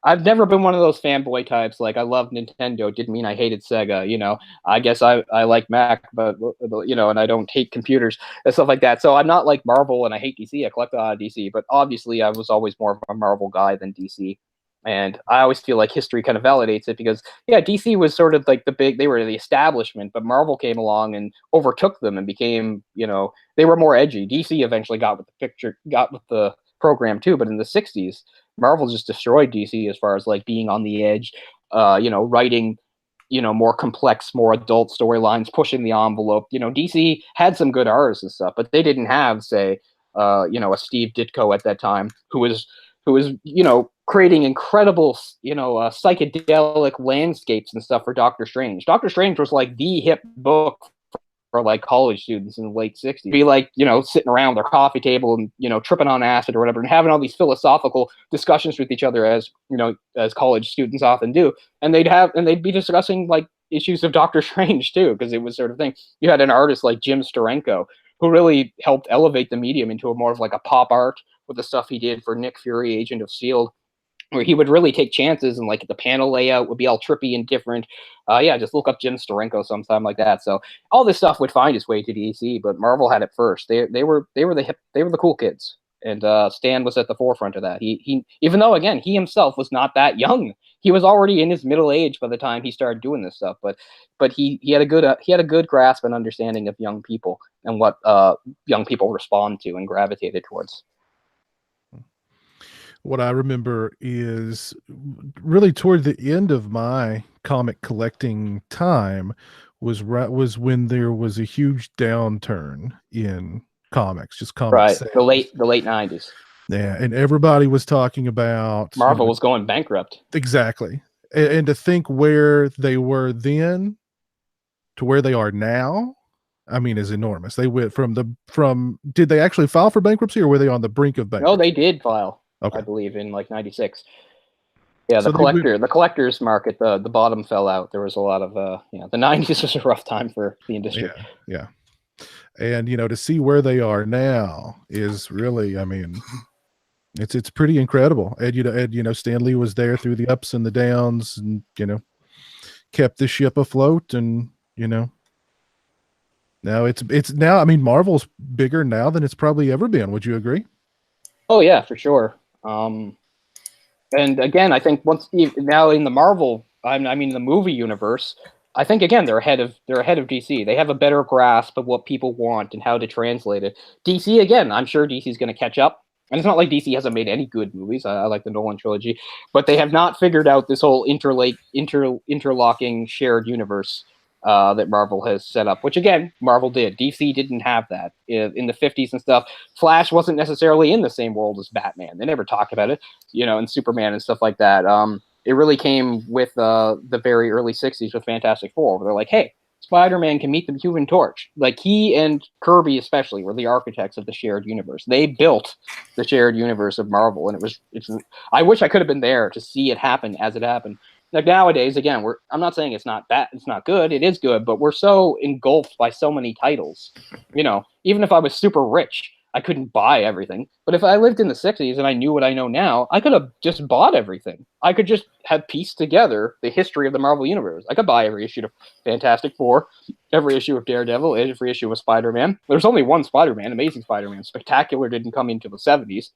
I've never been one of those fanboy types. Like I loved Nintendo, didn't mean I hated Sega. I guess I like Mac, but and I don't hate computers and stuff like that. So I'm not like Marvel, and I hate DC. I collect a lot of DC, but obviously I was always more of a Marvel guy than DC. And I always feel like history kind of validates it because DC was sort of like they were the establishment, but Marvel came along and overtook them and became, they were more edgy. DC eventually got with the program too, but in the 60s. Marvel just destroyed DC as far as like being on the edge, writing, more complex, more adult storylines, pushing the envelope. DC had some good artists and stuff, but they didn't have, say, a Steve Ditko at that time who was creating incredible, psychedelic landscapes and stuff for Doctor Strange. Doctor Strange was like the hip book for like college students in the late 60s. Be like, sitting around their coffee table and, tripping on acid or whatever and having all these philosophical discussions with each other as college students often do. And they'd be discussing like issues of Doctor Strange too, because it was sort of thing. You had an artist like Jim Steranko who really helped elevate the medium into a more of like a pop art with the stuff he did for Nick Fury, Agent of S.H.I.E.L.D., where he would really take chances and like the panel layout would be all trippy and different. Just look up Jim Steranko sometime like that. So all this stuff would find its way to DC, but Marvel had it first. They were the cool kids, and Stan was at the forefront of that. He even though again he himself was not that young, he was already in his middle age by the time he started doing this stuff. But he had a good grasp and understanding of young people and what young people respond to and gravitated towards. What I remember is really toward the end of my comic collecting time was when there was a huge downturn in comics, just comic Right. sales. The late 90s. Yeah, and everybody was talking about Marvel was going bankrupt. exactly, and to think where they were then to where they are now, I mean, is enormous. They went from did they actually file for bankruptcy, or were they on the brink of bankruptcy? No, they did file. Okay. I believe in like 96. Yeah, So the collector's market, the bottom fell out. There was a lot of the 90s was a rough time for the industry. Yeah. And to see where they are now is really, I mean, it's pretty incredible. And Stan Lee was there through the ups and the downs, and kept the ship afloat. And now it's now, I mean, Marvel's bigger now than it's probably ever been. Would you agree? Oh yeah, for sure. And again, I think now in the Marvel, I mean the movie universe, I think again they're ahead of DC. They have a better grasp of what people want and how to translate it. DC again, I'm sure DC is going to catch up. And it's not like DC hasn't made any good movies. I like the Nolan trilogy, but they have not figured out this whole interlocking shared universe that Marvel has set up, which again, Marvel did. DC didn't have that in the 50s and stuff. Flash wasn't necessarily in the same world as Batman. They never talked about it, and Superman and stuff like that. It really came with the very early 60s with Fantastic Four, where they're like, hey, Spider-Man can meet the Human Torch. Like, he and Kirby especially were the architects of the shared universe. They built the shared universe of Marvel, and I wish I could have been there to see it happen as it happened. Like nowadays, again, I'm not saying it's not bad, it's not good, it is good, but we're so engulfed by so many titles. Even if I was super rich, I couldn't buy everything. But if I lived in the 60s and I knew what I know now, I could have just bought everything. I could just have pieced together the history of the Marvel Universe. I could buy every issue of Fantastic Four, every issue of Daredevil, every issue of Spider-Man. There's only one Spider-Man, Amazing Spider-Man. Spectacular didn't come into the 70s.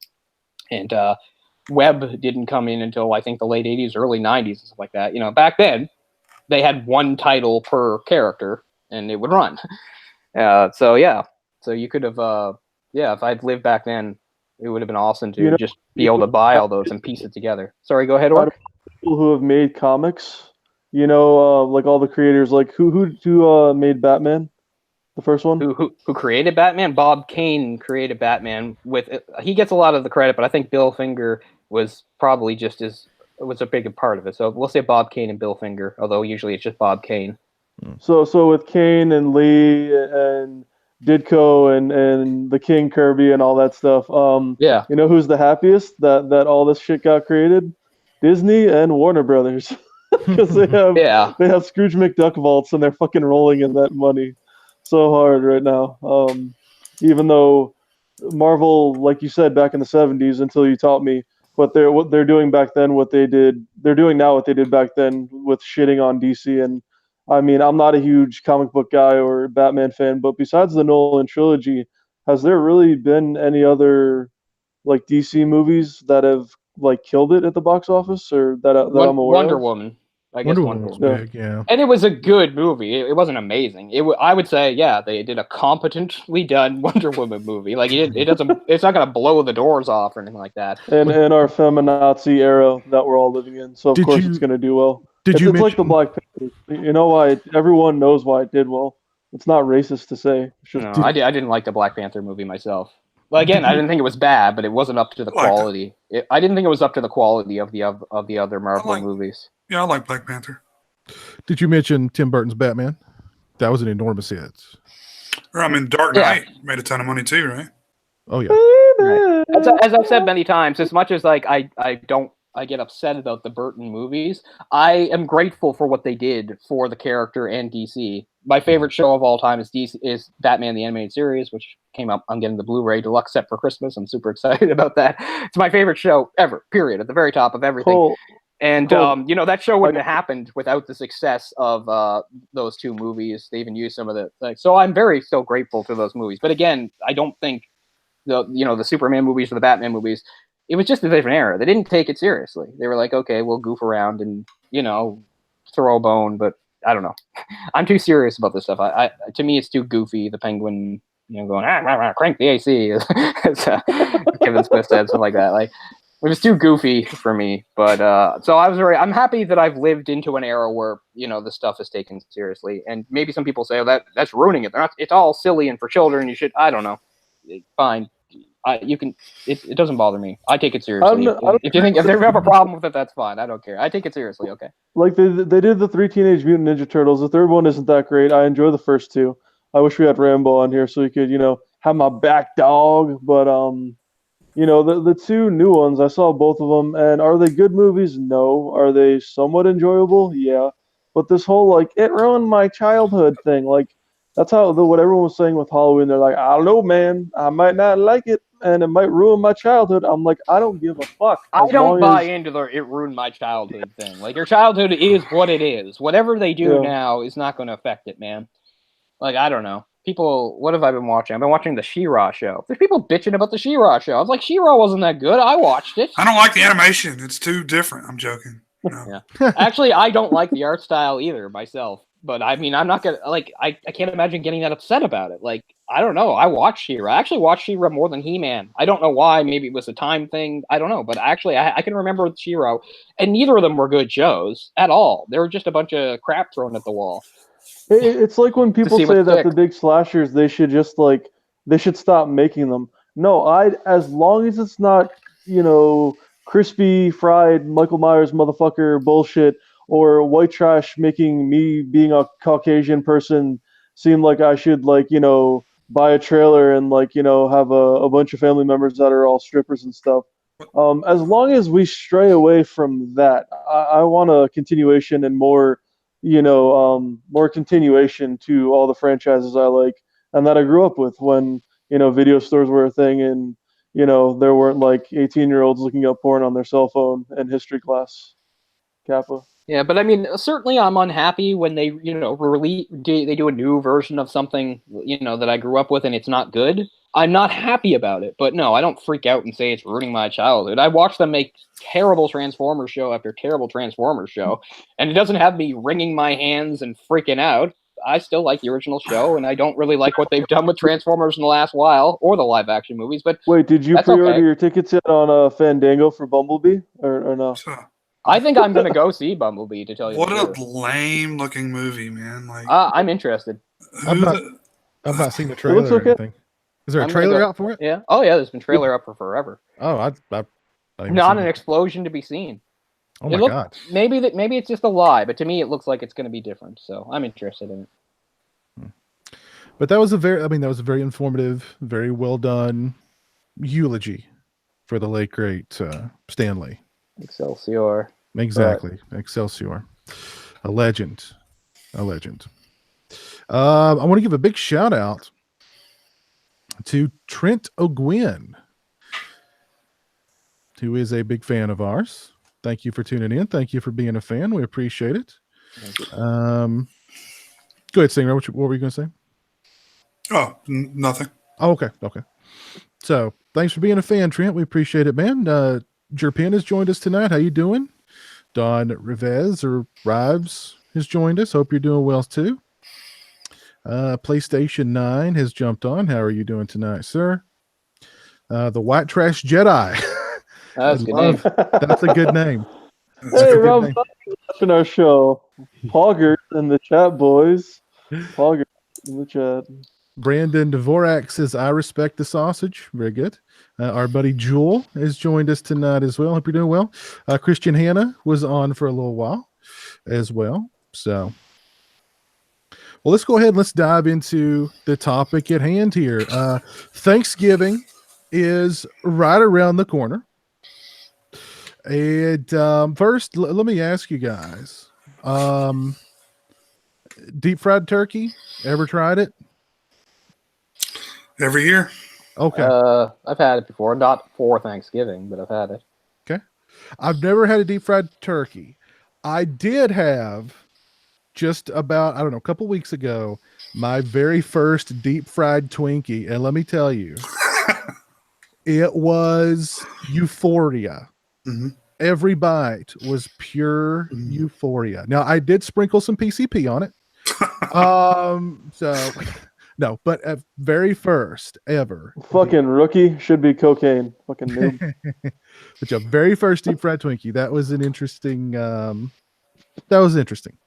And Webb didn't come in until I think the late 80s, early 90s, and stuff like that. Back then, they had one title per character, and it would run. So you could have... if I'd lived back then, it would have been awesome to just be able to buy all those and piece it together. Sorry, go ahead, Orc. People who have made comics, like all the creators, like who made Batman, the first one. Who created Batman? Bob Kane created Batman. He gets a lot of the credit, but I think Bill Finger was probably was a big part of it. So we'll say Bob Kane and Bill Finger, although usually it's just Bob Kane. So with Kane and Lee and Ditko and the King Kirby and all that stuff. Who's the happiest that all this shit got created? Disney and Warner Brothers, because they have Scrooge McDuck vaults and they're fucking rolling in that money so hard right now. Even though Marvel, like you said back in the 70s, until you taught me, what they're doing back then, they're doing now what they did back then with shitting on DC. And I mean, I'm not a huge comic book guy or Batman fan, but besides the Nolan trilogy, has there really been any other like DC movies that have like killed it at the box office, or that I'm aware Wonder of? Woman. I guess Wonder Woman's big, yeah. And it was a good movie. It wasn't amazing. I would say, they did a competently done Wonder Woman movie. Like it's not going to blow the doors off or anything like that. And in our feminazi era that we're all living in, so of course it's going to do well. It's like the Black Panther. You know why? Everyone knows why it did well. It's not racist to say. I didn't like the Black Panther movie myself. Well, again, I didn't think it was bad, but it wasn't up to the quality. I didn't think it was up to the quality of the other Marvel movies. Yeah, I like Black Panther. Did you mention Tim Burton's Batman? That was an enormous hit. Or Dark Knight made a ton of money too, right? Oh yeah. Right. As I've said many times, as much as like I get upset about the Burton movies, I am grateful for what they did for the character and DC. My favorite show of all time is Batman the Animated Series, which came up. I'm getting the Blu-ray deluxe set for Christmas. I'm super excited about that. It's my favorite show ever, period, at the very top of everything. Cool. And that show wouldn't have happened without the success of those two movies. They even used some of the so I'm so grateful to those movies. But again, I don't think the Superman movies or the Batman movies, it was just a different era. They didn't take it seriously. They were like, okay, we'll goof around and throw a bone, but I don't know. I'm too serious about this stuff. To me, it's too goofy. The Penguin, going crank the AC, as Kevin Smith said, something like that. Like, It was too goofy for me, but so I'm happy that I've lived into an era where this stuff is taken seriously. And maybe some people say, "Oh, that's ruining it." They're not. It's all silly and for children. You should. I don't know. Fine. You can. It doesn't bother me. I take it seriously. If they have a problem with it, that's fine. I don't care. I take it seriously. Okay. Like they did the 3 Teenage Mutant Ninja Turtles. The third one isn't that great. I enjoy the first two. I wish we had Rambo on here so he could have my back dog. But the two new ones, I saw both of them, and are they good movies? No. Are they somewhat enjoyable? Yeah. But this whole it ruined my childhood thing, that's what everyone was saying with Halloween. They're like, I don't know, man, I might not like it, and it might ruin my childhood. I'm like, I don't give a fuck. I don't buy into the it ruined my childhood thing. Like, your childhood is what it is. Whatever they do now is not going to affect it, man. Like, I don't know. People, what have I been watching? I've been watching the She-Ra show. There's people bitching about the She-Ra show. I was like, She-Ra wasn't that good. I watched it. I don't like the animation. It's too different. I'm joking. No. Yeah. Actually, I don't like the art style either myself. But I mean, I'm not gonna I can't imagine getting that upset about it. Like, I don't know. I watched She-Ra. I actually watched She-Ra more than He-Man. I don't know why. Maybe it was a time thing. I don't know. But actually, I can remember She-Ra, and neither of them were good shows at all. They were just a bunch of crap thrown at the wall. It's like when people say that the big slashers, they should just they should stop making them. No, as long as it's not crispy fried Michael Myers motherfucker bullshit, or white trash making me being a Caucasian person seem like I should buy a trailer and have a bunch of family members that are all strippers and stuff. As long as we stray away from that, I want a continuation and more continuation to all the franchises I like and that I grew up with when video stores were a thing, and there weren't 18-year-olds looking up porn on their cell phone in history class. Kappa. Yeah, but I mean, certainly I'm unhappy when they, they do a new version of something, that I grew up with and it's not good. I'm not happy about it, but no, I don't freak out and say it's ruining my childhood. I watched them make terrible Transformers show after terrible Transformers show, and it doesn't have me wringing my hands and freaking out. I still like the original show, and I don't really like what they've done with Transformers in the last while, or the live-action movies, but wait, did you pre-order your tickets yet on Fandango for Bumblebee, or no? I think I'm going to go see Bumblebee, to tell you the truth. What a lame-looking movie, man. I'm interested. I've not seen the trailer or anything. Is there a trailer out for it? Yeah. Oh, yeah, there's been trailer up for forever. Oh, not an explosion to be seen. Oh my god. Maybe it's just a lie, but to me it looks like it's going to be different. So I'm interested in it. But that was a very informative, very well done eulogy for the late great Stan Lee. Excelsior. Exactly. Right. Excelsior. A legend. I want to give a big shout out to Trent O'Gwyn, who is a big fan of ours. Thank you for tuning in. Thank you for being a fan. We appreciate it. Go ahead, Singer. What were you going to say? Oh, nothing. Oh, okay. So, thanks for being a fan, Trent. We appreciate it, man. Jerpin has joined us tonight. How you doing? Don Rivez or Rives has joined us. Hope you're doing well, too. PlayStation 9 has jumped on. How are you doing tonight, sir? The White Trash Jedi. That's a good name. That's a good name. Hey, Rob, watching our show. Poggers in the chat, boys. Poggers in the chat. Brandon Dvorak says, I respect the sausage. Very good. Our buddy Jewel has joined us tonight as well. Hope you're doing well. Christian Hanna was on for a little while as well. So, well, let's go ahead and let's dive into the topic at hand here. Thanksgiving is right around the corner. And first, let me ask you guys, deep fried turkey, ever tried it? Every year. Okay. I've had it before, not for Thanksgiving, but I've had it. Okay. I've never had a deep fried turkey. I did have just about, a couple weeks ago, my very first deep fried Twinkie. And let me tell you, it was euphoria. Mm-hmm. Every bite was pure euphoria. Now, I did sprinkle some PCP on it. So No, but at very first ever. Fucking rookie should be cocaine. Fucking noob. But your very first deep fried Twinkie. That was an interesting. That was interesting.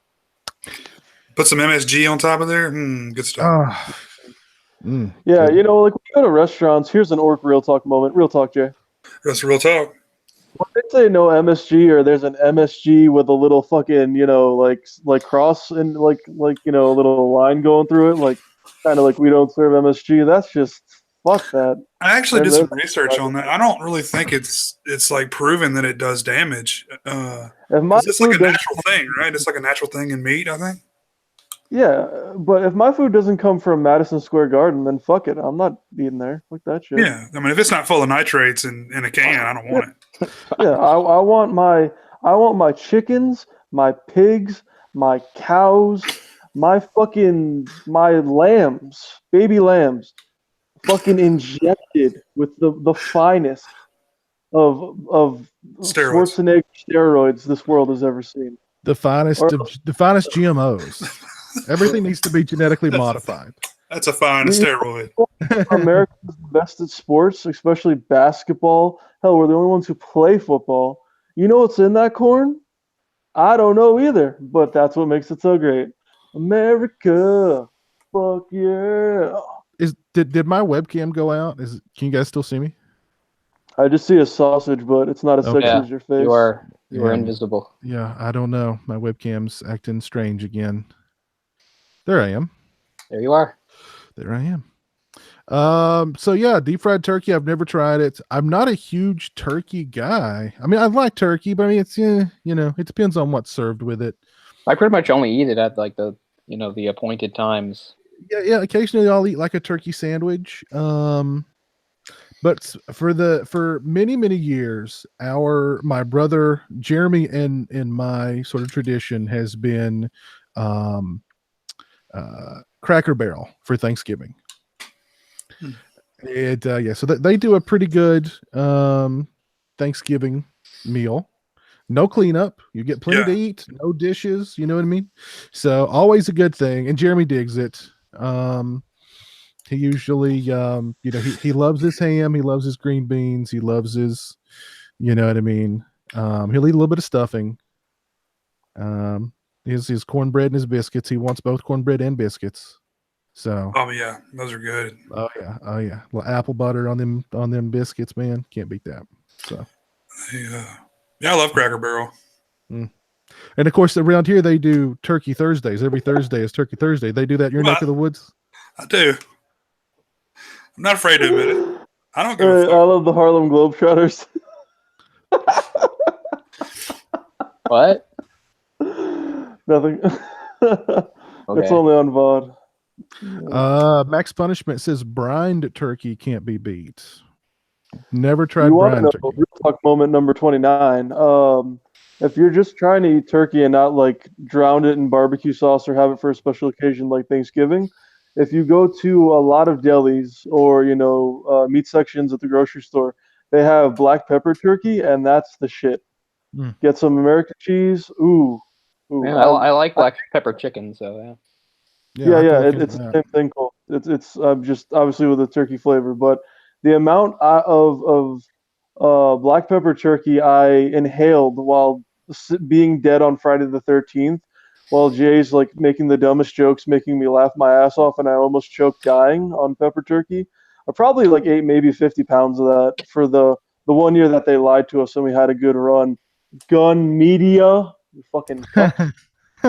Put some MSG on top of there. Good stuff. Yeah, Good. you know, like when you go to restaurants, here's an orc real talk moment. Real talk, Jay. That's real talk. When they say no MSG or there's an MSG with a little fucking, you know, like cross and you know, a little line going through it, like kind of like we don't serve MSG. That's just fuck that. I actually did They're- some research on that. I don't really think it's like proven that it does damage. If my It's like a food doesn't, natural thing, right? It's like a natural thing in meat, I think. yeah, but if my food doesn't come from Madison Square Garden, then fuck it. I'm not eating there. Fuck that shit. Yeah. I mean, if it's not full of nitrates in a can, I don't want it. Yeah, I want my chickens, my pigs, my cows, my lambs, baby lambs, fucking injected with the finest of Steroids. Schwarzenegger steroids this world has ever seen. The finest Or- of the finest GMOs. Everything needs to be genetically modified. That's a fine steroid. America's the best at sports, especially basketball. Hell, we're the only ones who play football. You know what's in that corn? I don't know either, but that's what makes it so great. America, fuck yeah! Did my webcam go out? Can you guys still see me? I just see a sausage, but it's not as sexy Yeah, as your face. you are Yeah. invisible. Yeah, I don't know. My webcam's acting strange again. There I am. There you are. There I am. So yeah, deep fried turkey. I've never tried it. I'm not a huge turkey guy. I mean, I like turkey, but I mean, it's you know, it depends on what's served with it. I pretty much only eat it at like the appointed times. Yeah. Occasionally, I'll eat like a turkey sandwich. But for many years, my brother Jeremy and my sort of tradition has been Cracker Barrel for Thanksgiving. So they do a pretty good Thanksgiving meal. No cleanup. You get plenty to eat. No dishes. You know what I mean? So always a good thing. And Jeremy digs it. He usually, he loves his ham. He loves his green beans. He loves his, you know what I mean? He'll eat a little bit of stuffing. His cornbread and his biscuits. He wants both cornbread and biscuits. So. Oh yeah, those are good. Oh yeah. Well, apple butter on them biscuits, man. Can't beat that. So. Yeah, I love Cracker Barrel. And of course, around here they do Turkey Thursdays. Every Thursday is Turkey Thursday. They do that in your neck of the woods. I do. I'm not afraid to admit it. I don't give I a fuck. love the Harlem Globetrotters. What? Nothing. Okay. It's only on VOD. Max Punishment says brined turkey can't be beat. Never tried You want to brined know turkey. real talk moment number 29. If you're just trying to eat turkey and not like drown it in barbecue sauce or have it for a special occasion like Thanksgiving, if you go to a lot of delis or meat sections at the grocery store, they have black pepper turkey, and that's the shit. Get some American cheese. Ooh. Man, I like black pepper chicken, so yeah. Yeah, it's the same thing. Cool. It's just obviously with a turkey flavor, but the amount of black pepper turkey I inhaled while being dead on Friday the 13th, while Jay's like making the dumbest jokes, making me laugh my ass off, and I almost choked dying on pepper turkey. I probably like ate maybe 50 pounds of that for the 1 year that they lied to us and we had a good run. Gun media, you fucking fuck.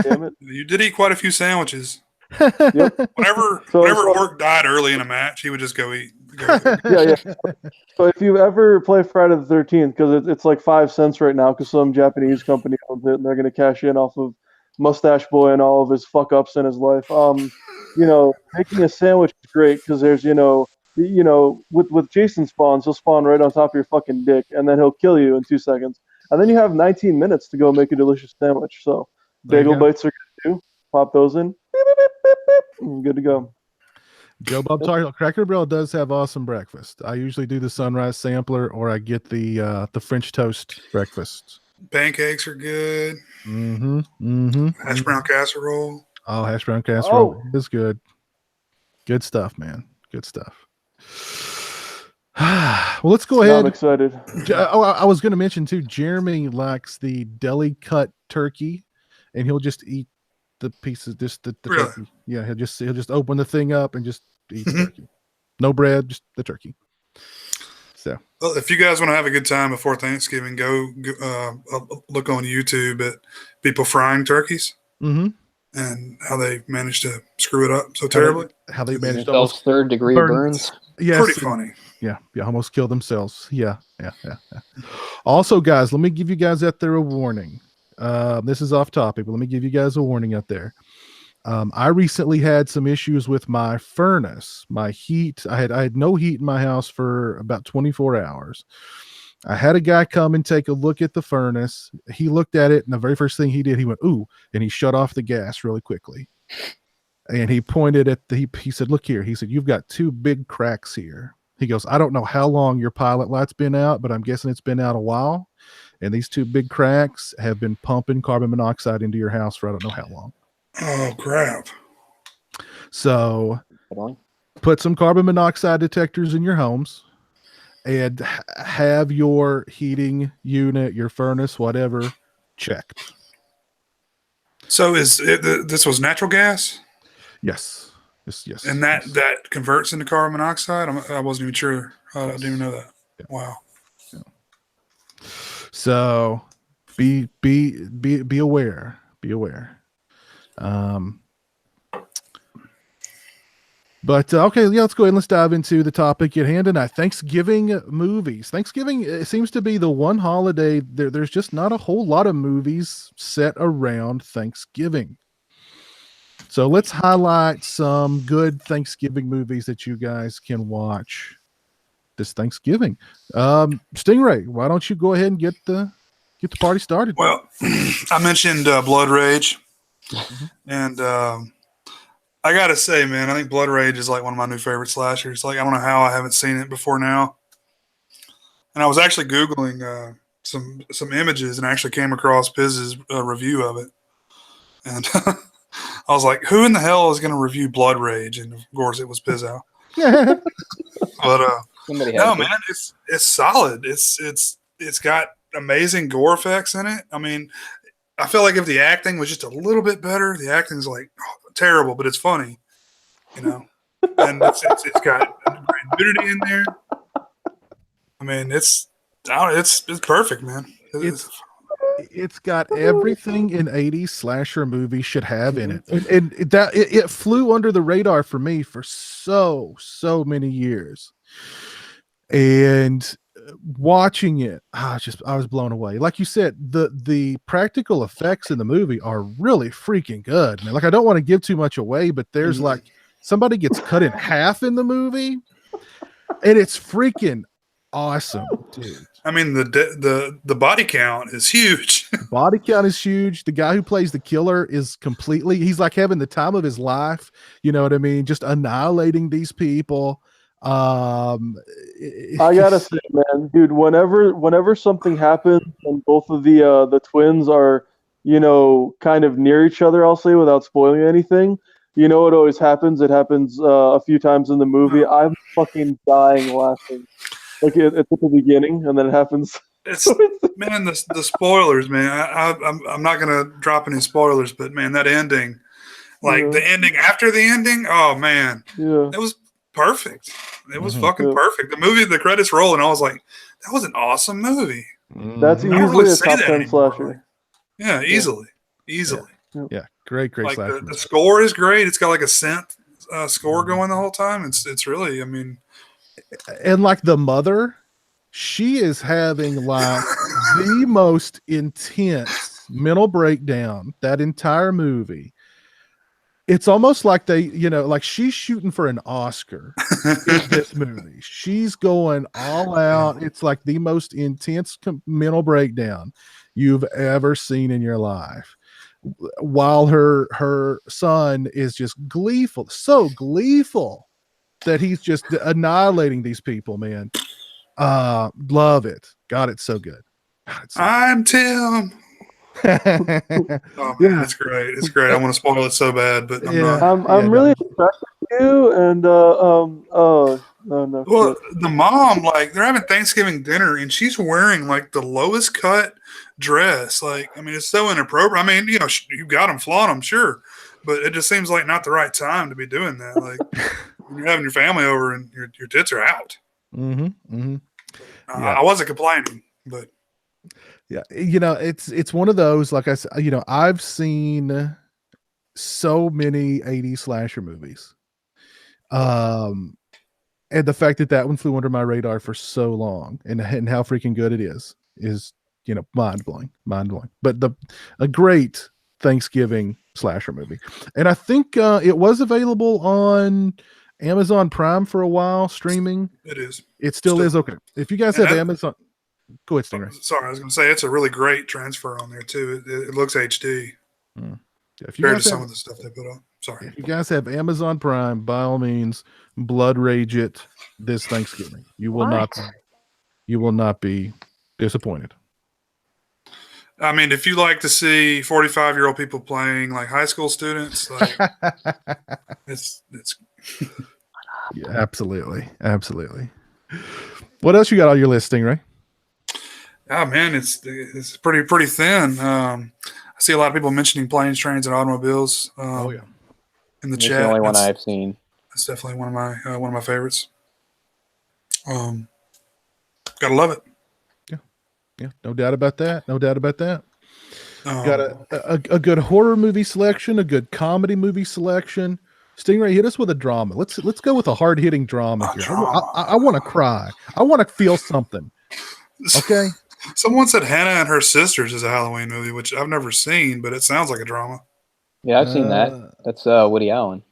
Damn it. You did eat quite a few sandwiches. Yep. Whenever Orc died early in a match, he would just go eat. Yeah. So if you ever play Friday the 13th, because it's like 5 cents right now, because some Japanese company owns it, and they're going to cash in off of Mustache Boy and all of his fuck ups in his life. Making a sandwich is great because there's with Jason spawns, he'll spawn right on top of your fucking dick, and then he'll kill you in 2 seconds, and then you have 19 minutes to go make a delicious sandwich. So bagel bites are good too. Pop those in. Beep, beep, beep, beep, beep. Good to go. Joe Bob Tar Cracker Barrel does have awesome breakfast. I usually do the sunrise sampler, or I get the French toast breakfast. Pancakes are good. Hash brown casserole. Oh, hash brown casserole is good. Good stuff, man. Good stuff. Well, let's go Now I'm ahead. excited. Oh, I was going to mention too. Jeremy likes the deli cut turkey, and he'll just eat the pieces, just the Really? turkey. Yeah, he'll just open the thing up and just eat the turkey. No bread, just the turkey. So, Well, if you guys want to have a good time before Thanksgiving, go look on YouTube at people frying turkeys mm-hmm. and how they managed to screw it up so terribly. How they To the- managed to Themselves almost third-degree burns. Yes, Pretty funny. Yeah, almost kill themselves. Yeah. Also, guys, let me give you guys out there a warning. This is off topic, but let me give you guys a warning out there. I recently had some issues with my furnace, my heat. I had no heat in my house for about 24 hours. I had a guy come and take a look at the furnace. He looked at it, and the very first thing he did, he went, "Ooh," and he shut off the gas really quickly. And he pointed at he said, "Look here." He said, "You've got two big cracks here." He goes, "I don't know how long your pilot light's been out, but I'm guessing it's been out a while. And these two big cracks have been pumping carbon monoxide into your house for I don't know how long." Oh, crap. So put some carbon monoxide detectors in your homes and have your heating unit, your furnace, whatever, checked. So this was natural gas? Yes. Yes. And that converts into carbon monoxide? I wasn't even sure. I didn't even know that. Yeah. Wow. Yeah. So be aware. Be aware. But okay, yeah, let's go ahead and let's dive into the topic at hand tonight. Thanksgiving movies. Thanksgiving, it seems to be the one holiday there's just not a whole lot of movies set around Thanksgiving. So let's highlight some good Thanksgiving movies that you guys can watch this Thanksgiving. Stingray, why don't you go ahead and get the party started? Well, I mentioned Blood Rage, and I gotta say, man, I think Blood Rage is like one of my new favorite slashers. Like, I don't know how I haven't seen it before now. And I was actually Googling some images and I actually came across Piz's review of it. And I was like, who in the hell is going to review Blood Rage? And of course, it was Pizzo. But no, man, it's solid. It's got amazing gore effects in it. I mean, I feel like if the acting was just a little bit better, the acting's like terrible, but it's funny, you know. And it's got great nudity in there. I mean, it's perfect, man. It's got everything an 80s slasher movie should have in it. And it flew under the radar for me for so many years. And watching it, I was blown away. Like you said, the practical effects in the movie are really freaking good, man. Like, I don't want to give too much away, but there's like somebody gets cut in half in the movie, and it's freaking awesome, dude. I mean, the body count is huge. The body count is huge. The guy who plays the killer is he's like having the time of his life. You know what I mean? Just annihilating these people. I gotta say, man, dude, whenever something happens and both of the twins are, kind of near each other, I'll say without spoiling anything, it always happens. It happens a few times in the movie. I'm fucking dying laughing. Like it's at the beginning, and then it happens. Man, the spoilers, man. I'm not gonna drop any spoilers, but man, that ending, like the ending after the ending, oh man, it was perfect. It was fucking perfect. The movie, the credits roll, and I was like, that was an awesome movie. That's easily a top 10 slasher. Yeah, easily. Yeah, great like slasher. The score is great. It's got like a synth score going the whole time. It's really, I mean. And like the mother, she is having like the most intense mental breakdown that entire movie. It's almost like they, like she's shooting for an Oscar in this movie. She's going all out. It's like the most intense mental breakdown you've ever seen in your life. While her son is just gleeful, so gleeful that he's just annihilating these people, man. Love it. God, it's so good. I'm Tim. Oh man, it's great. It's great. I want to spoil it so bad, but I'm not. I'm really attracted to you, and oh no Well, shit. the mom, like, they're having Thanksgiving dinner, and she's wearing like the lowest cut dress. Like, I mean, it's so inappropriate. I mean, you got them, flaunt them, sure, but it just seems like not the right time to be doing that. Like, when you're having your family over and your tits are out. Yeah. I wasn't complaining, but Yeah, it's one of those. Like I said, I've seen so many 80s slasher movies. And the fact that one flew under my radar for so long, and how freaking good it is mind blowing. But a great Thanksgiving slasher movie, and I think it was available on Amazon Prime for a while, streaming. it is. It still is. Okay, if you guys have Amazon, go ahead, Stingray. Sorry, I was going to say it's a really great transfer on there too. It looks HD If you compared guys to have, some of the stuff they put on. Sorry. if you guys have Amazon Prime, by all means, blood rage it this Thanksgiving. You will not be disappointed. I mean, if you like to see 45-year-old people playing like high school students, like it's Yeah, absolutely. What else you got on your list, Stingray? oh man, it's pretty thin. I see a lot of people mentioning planes, trains, and automobiles. In the It's chat. the only one I've seen. That's definitely one of my favorites. Gotta love it. Yeah, no doubt about that. Got a good horror movie selection, a good comedy movie selection. Stingray, hit us with a drama. Let's go with a hard hitting drama here. I want to cry. I want to feel something. Okay. Someone said Hannah and Her Sisters is a Halloween movie, which I've never seen, but it sounds like a drama. Yeah, I've seen that. That's Woody Allen.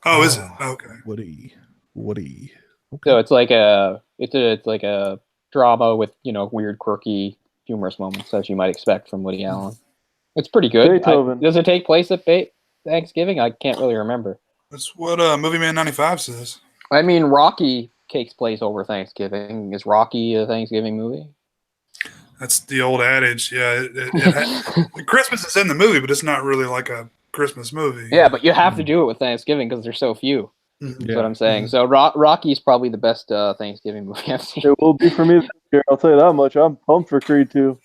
Oh, is it? Okay. Woody. Okay. So it's like a drama with weird, quirky, humorous moments as you might expect from Woody Allen. It's pretty good. Beethoven. Does it take place at Thanksgiving? I can't really remember. That's what Movie Man 95 says. I mean, Rocky takes place over Thanksgiving. Is Rocky a Thanksgiving movie? That's the old adage. Yeah, Christmas is in the movie, but it's not really like a Christmas movie. Yeah, but you have to do it with Thanksgiving because there's so few. That's what I'm saying. So Rocky's probably the best Thanksgiving movie I've seen. It will be for me this year. I'll tell you that much. I'm pumped for Creed 2.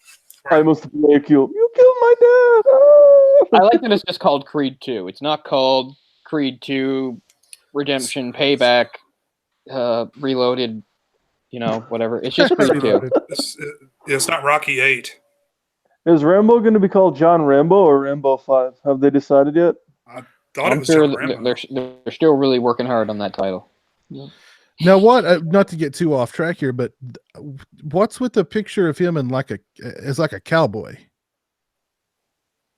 I must play a cute. You killed my dad. Oh! I like that it's just called Creed 2. It's not called Creed 2 Redemption Payback Reloaded. Whatever. It's just Creed 2. It's not Rocky 8. Is Rambo going to be called John Rambo or Rambo 5? Have they decided yet? I thought I'm it was sure John Rambo. they're still really working hard on that title. Now, what? Not to get too off track here, but what's with the picture of him in as like a cowboy?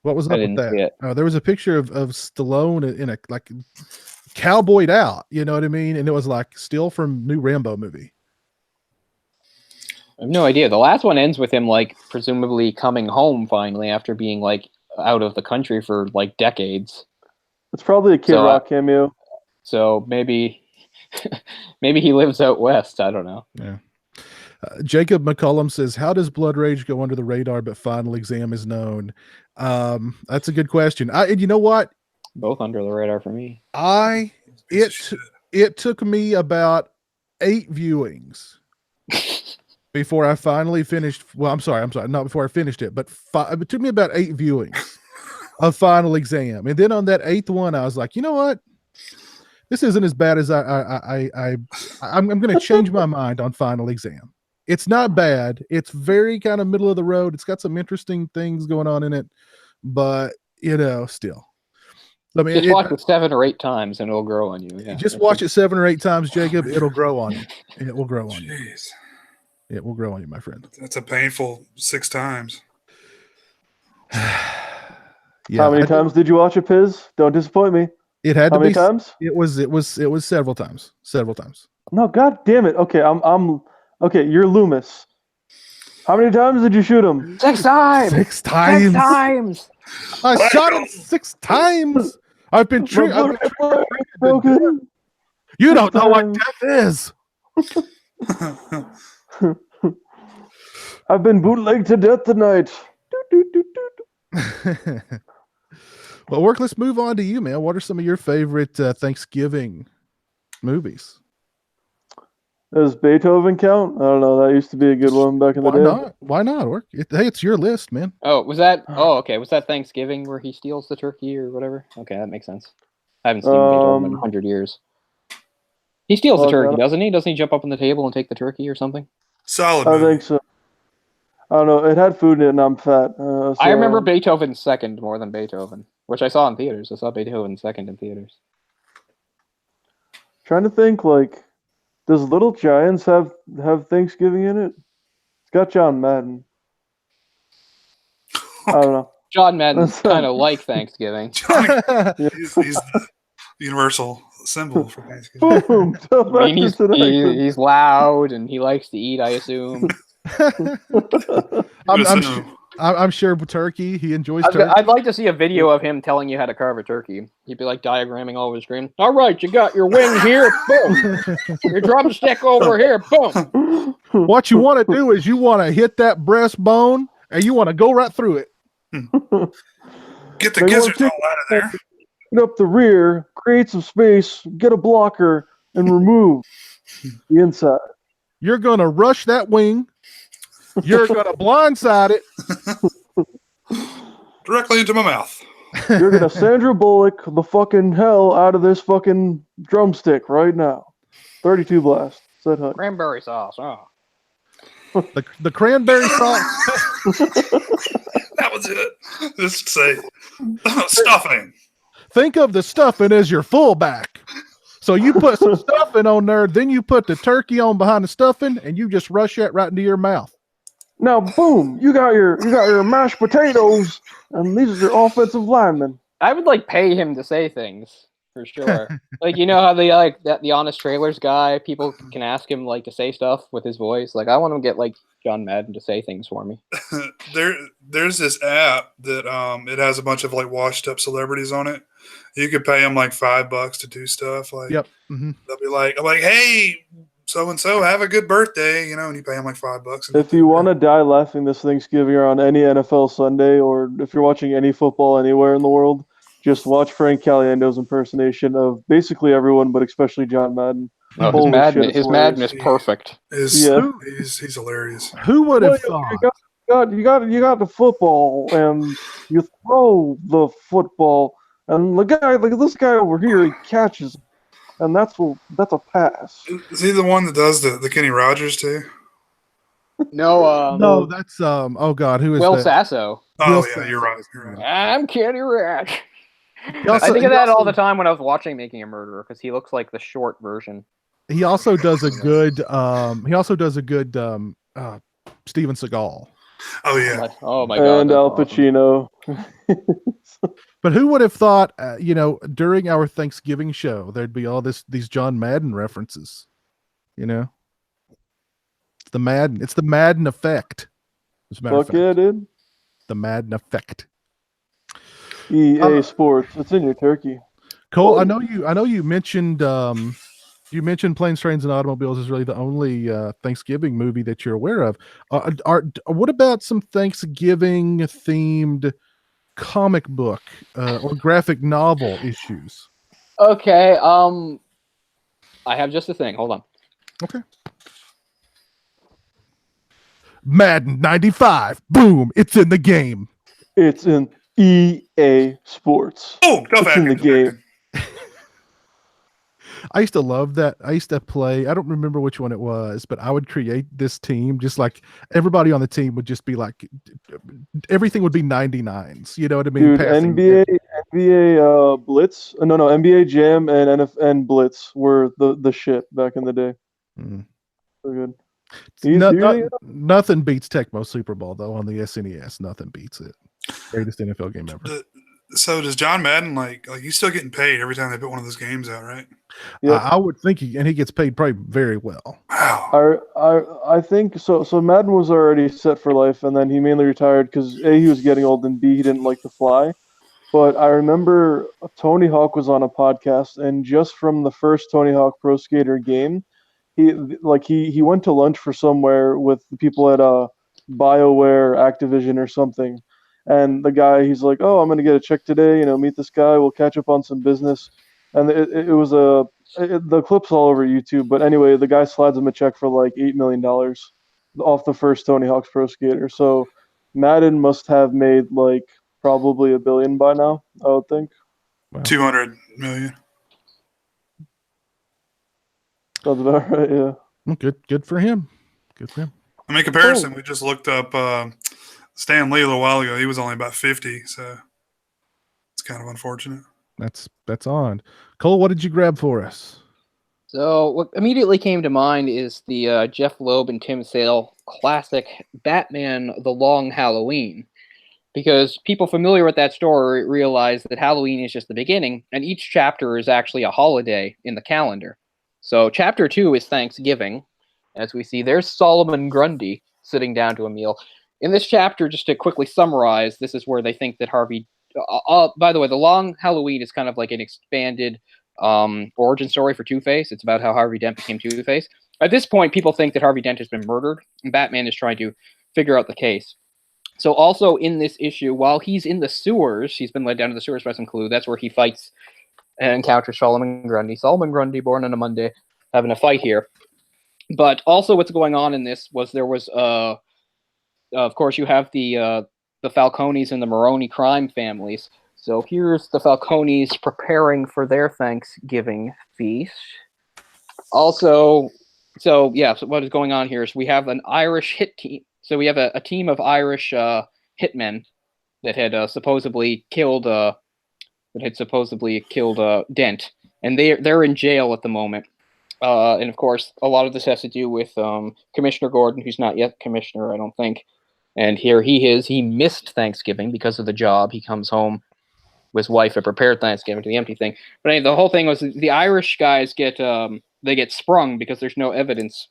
What was up with that? Oh, there was a picture of Stallone in a cowboyed out. You know what I mean? And it was like still from new Rambo movie. I have no idea. The last one ends with him presumably coming home finally after being out of the country for decades. It's probably a Kid Rock cameo. So maybe he lives out west. I don't know. Yeah. Jacob McCullum says, "How does blood rage go under the radar but final exam is known?" That's a good question. And you know what? Both under the radar for me. It took me about 8 viewings before I finally finished. Well, I'm sorry, not before I finished it, but it took me about 8 viewings of final exam, and then on that 8th one, I was like, you know what? This isn't as bad as I'm going to change my mind on final exam. It's not bad. It's very kind of middle of the road. It's got some interesting things going on in it, but still. I mean, just watch it 7 or 8 times and it'll grow on you. Yeah, just watch it 7 or 8 times, Jacob. It'll grow on you. It will grow on you. Jeez. It will grow on you, my friend. That's a painful 6 times. Yeah. How many times did you watch it, Piz? Don't disappoint me. It had How to many be times? It was several times. Several times. No, god damn it. Okay, I'm okay, you're Loomis. How many times did you shoot him? 6 times. 6 times. 6 times. I shot him 6 times. I've been broken. You don't know what death is. I've been bootlegged to death tonight. Well, Work, let's move on to you, man. What are some of your favorite Thanksgiving movies? Does Beethoven count? I don't know. That used to be a good one back in the Why day. not? Why not? Work? Hey, it's your list, man. Oh, was that? Oh, okay. Was that Thanksgiving where he steals the turkey or whatever? Okay, that makes sense. I haven't seen Beethoven in 100 years. He steals the turkey, doesn't he? Doesn't he jump up on the table and take the turkey or something? Solid I movie. think so. I don't know. It had food in it, and I'm fat. I remember Beethoven second more than Beethoven, which I saw in theaters. I saw Beethoven second in theaters. Trying to think, like, does Little Giants have Thanksgiving in it? It's got John Madden. I don't know. John Madden's kind of like Thanksgiving. He's the universal symbol for Thanksgiving. Boom! I mean, he's loud and he likes to eat, I assume. I'm sure turkey. He enjoys turkey. I'd like to see a video of him telling you how to carve a turkey. He'd be like diagramming all over his screen. All right, you got your wing here, boom. Your drumstick over here, boom. What you want to do is you want to hit that breastbone and you want to go right through it. Get the gizzards all out of there. Get up the rear, create some space, get a blocker, and remove the inside. You're gonna rush that wing. You're gonna blindside it directly into my mouth. You're gonna Sandra Bullock the fucking hell out of this fucking drumstick right now. 32 blast. Said Hunt. Cranberry sauce. Oh. The cranberry sauce. That was it. Just say stuffing. Think of the stuffing as your fullback. So you put some stuffing on there, then you put the turkey on behind the stuffing, and you just rush that right into your mouth. Now, boom! You got your mashed potatoes, and these are your offensive linemen. I would like pay him to say things for sure. Like, you know how they like that the Honest Trailers guy, people can ask him like to say stuff with his voice. Like, I want to get like John Madden to say things for me. There's this app that it has a bunch of like washed up celebrities on it. You could pay them like $5 to do stuff. Like, yep. They'll be like, I'm like, hey, so and so, have a good birthday, you know, and you pay them like $5. If you want to die laughing this Thanksgiving or on any NFL Sunday, or if you're watching any football anywhere in the world, just watch Frank Caliendo's impersonation of basically everyone, but especially John Madden. Oh, his Madden is perfect. He's hilarious. Who would have thought? You got the football, and you throw the football, and this guy over here, he catches, and that's a pass. Is he the one that does the Kenny Rogers too? No, no, that's oh god, who is Will that? Sasso. Oh yeah, you're right. I'm Kenny Rogers. I think of that all the time when I was watching Making a Murderer because he looks like the short version. He also does a good Steven Seagal. Oh yeah. Oh my god. And Al Pacino. Awesome. But who would have thought, during our Thanksgiving show, there'd be all these John Madden references. You know, it's the Madden effect. As a matter of fact. Yeah, dude. The Madden effect. EA Sports. It's in your turkey. Cole, I know you mentioned Planes, Trains, and Automobiles is really the only Thanksgiving movie that you're aware of. What about some Thanksgiving themed comic book or graphic novel issues? Okay. I have just a thing. Hold on. Okay. Madden 95. Boom! It's in the game. It's in EA Sports. Oh, it's in the game. I used to love that. I used to play, I don't remember which one it was, but I would create this team, just like everybody on the team would just be like, everything would be 99s. You know what I mean? Dude, NBA Blitz. No, NBA Jam and Blitz were the shit back in the day. So good. Nothing beats Tecmo Super Bowl, though, on the SNES. Nothing beats it. Greatest NFL game ever. So does John Madden like he's still getting paid every time they put one of those games out, right? Yeah, I would think he gets paid probably very well. Wow. I think so. So Madden was already set for life, and then he mainly retired because A, he was getting old, and B, he didn't like to fly. But I remember Tony Hawk was on a podcast, and just from the first Tony Hawk Pro Skater game, he went to lunch for somewhere with the people at BioWare, Activision, or something. And the guy, he's like, "Oh, I'm gonna get a check today. Meet this guy. We'll catch up on some business." And it was the clip's all over YouTube. But anyway, the guy slides him a check for like $8 million off the first Tony Hawk's Pro Skater. So Madden must have made like probably $1 billion by now, I would think. Wow. 200 million. Sounds about right, yeah. Well, good for him. Good for him. I mean, comparison, we just looked up Stan Lee a little while ago. He was only about 50, so it's kind of unfortunate. That's on. Cole, what did you grab for us? So what immediately came to mind is the Jeff Loeb and Tim Sale classic Batman: The Long Halloween. Because people familiar with that story realize that Halloween is just the beginning, and each chapter is actually a holiday in the calendar. So chapter 2 is Thanksgiving. As we see, there's Solomon Grundy sitting down to a meal. In this chapter, just to quickly summarize, this is where they think that Harvey... by the way, The Long Halloween is kind of like an expanded origin story for Two-Face. It's about how Harvey Dent became Two-Face. At this point, people think that Harvey Dent has been murdered, and Batman is trying to figure out the case. So also in this issue, while he's in the sewers, he's been led down to the sewers by some clue. That's where he fights and encounters Solomon Grundy. Solomon Grundy, born on a Monday, having a fight here. But also what's going on in this was there was, of course, you have the Falcones and the Maroney crime families. So here's the Falcones preparing for their Thanksgiving feast. Also, so what is going on here is we have an Irish hit team. So we have a team of Irish hitmen that had supposedly killed Dent, and they're in jail at the moment. And of course, a lot of this has to do with Commissioner Gordon, who's not yet commissioner, I don't think. And here he is. He missed Thanksgiving because of the job. He comes home with his wife and prepared Thanksgiving to the empty thing. But anyway, the whole thing was the Irish guys get sprung because there's no evidence.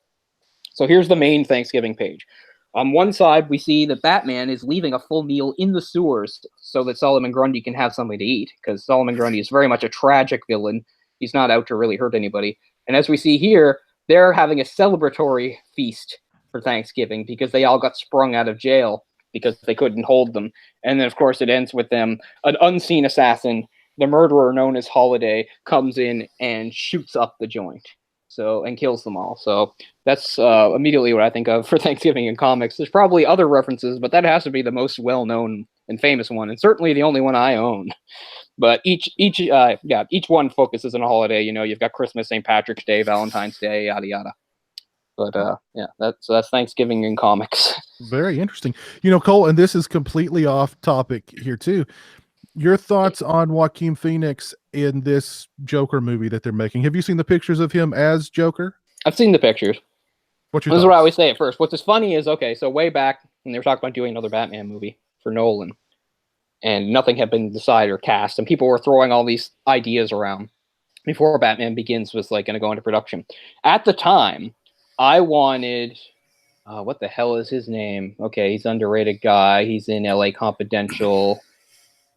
So here's the main Thanksgiving page. On one side, we see that Batman is leaving a full meal in the sewers so that Solomon Grundy can have something to eat, because Solomon Grundy is very much a tragic villain. He's not out to really hurt anybody. And as we see here, they're having a celebratory feast for Thanksgiving because they all got sprung out of jail because they couldn't hold them. And then, of course, it ends with them. An unseen assassin, the murderer known as Holiday, comes in and shoots up the joint. And kills them all. So that's immediately what I think of for Thanksgiving in comics. There's probably other references, but that has to be the most well-known and famous one, and certainly the only one I own. But each one focuses on a holiday. You've got Christmas, St. Patrick's Day, Valentine's Day, yada yada. But that's Thanksgiving in comics. Very interesting. Cole, and this is completely off topic here too. Your thoughts on Joaquin Phoenix in this Joker movie that they're making? Have you seen the pictures of him as Joker? I've seen the pictures. What's your This thoughts? is what I always say at first. What's funny is, so way back when they were talking about doing another Batman movie for Nolan, and nothing had been decided or cast, and people were throwing all these ideas around before Batman Begins was going to go into production. At the time, I wanted... what the hell is his name? Okay, he's an underrated guy. He's in LA Confidential...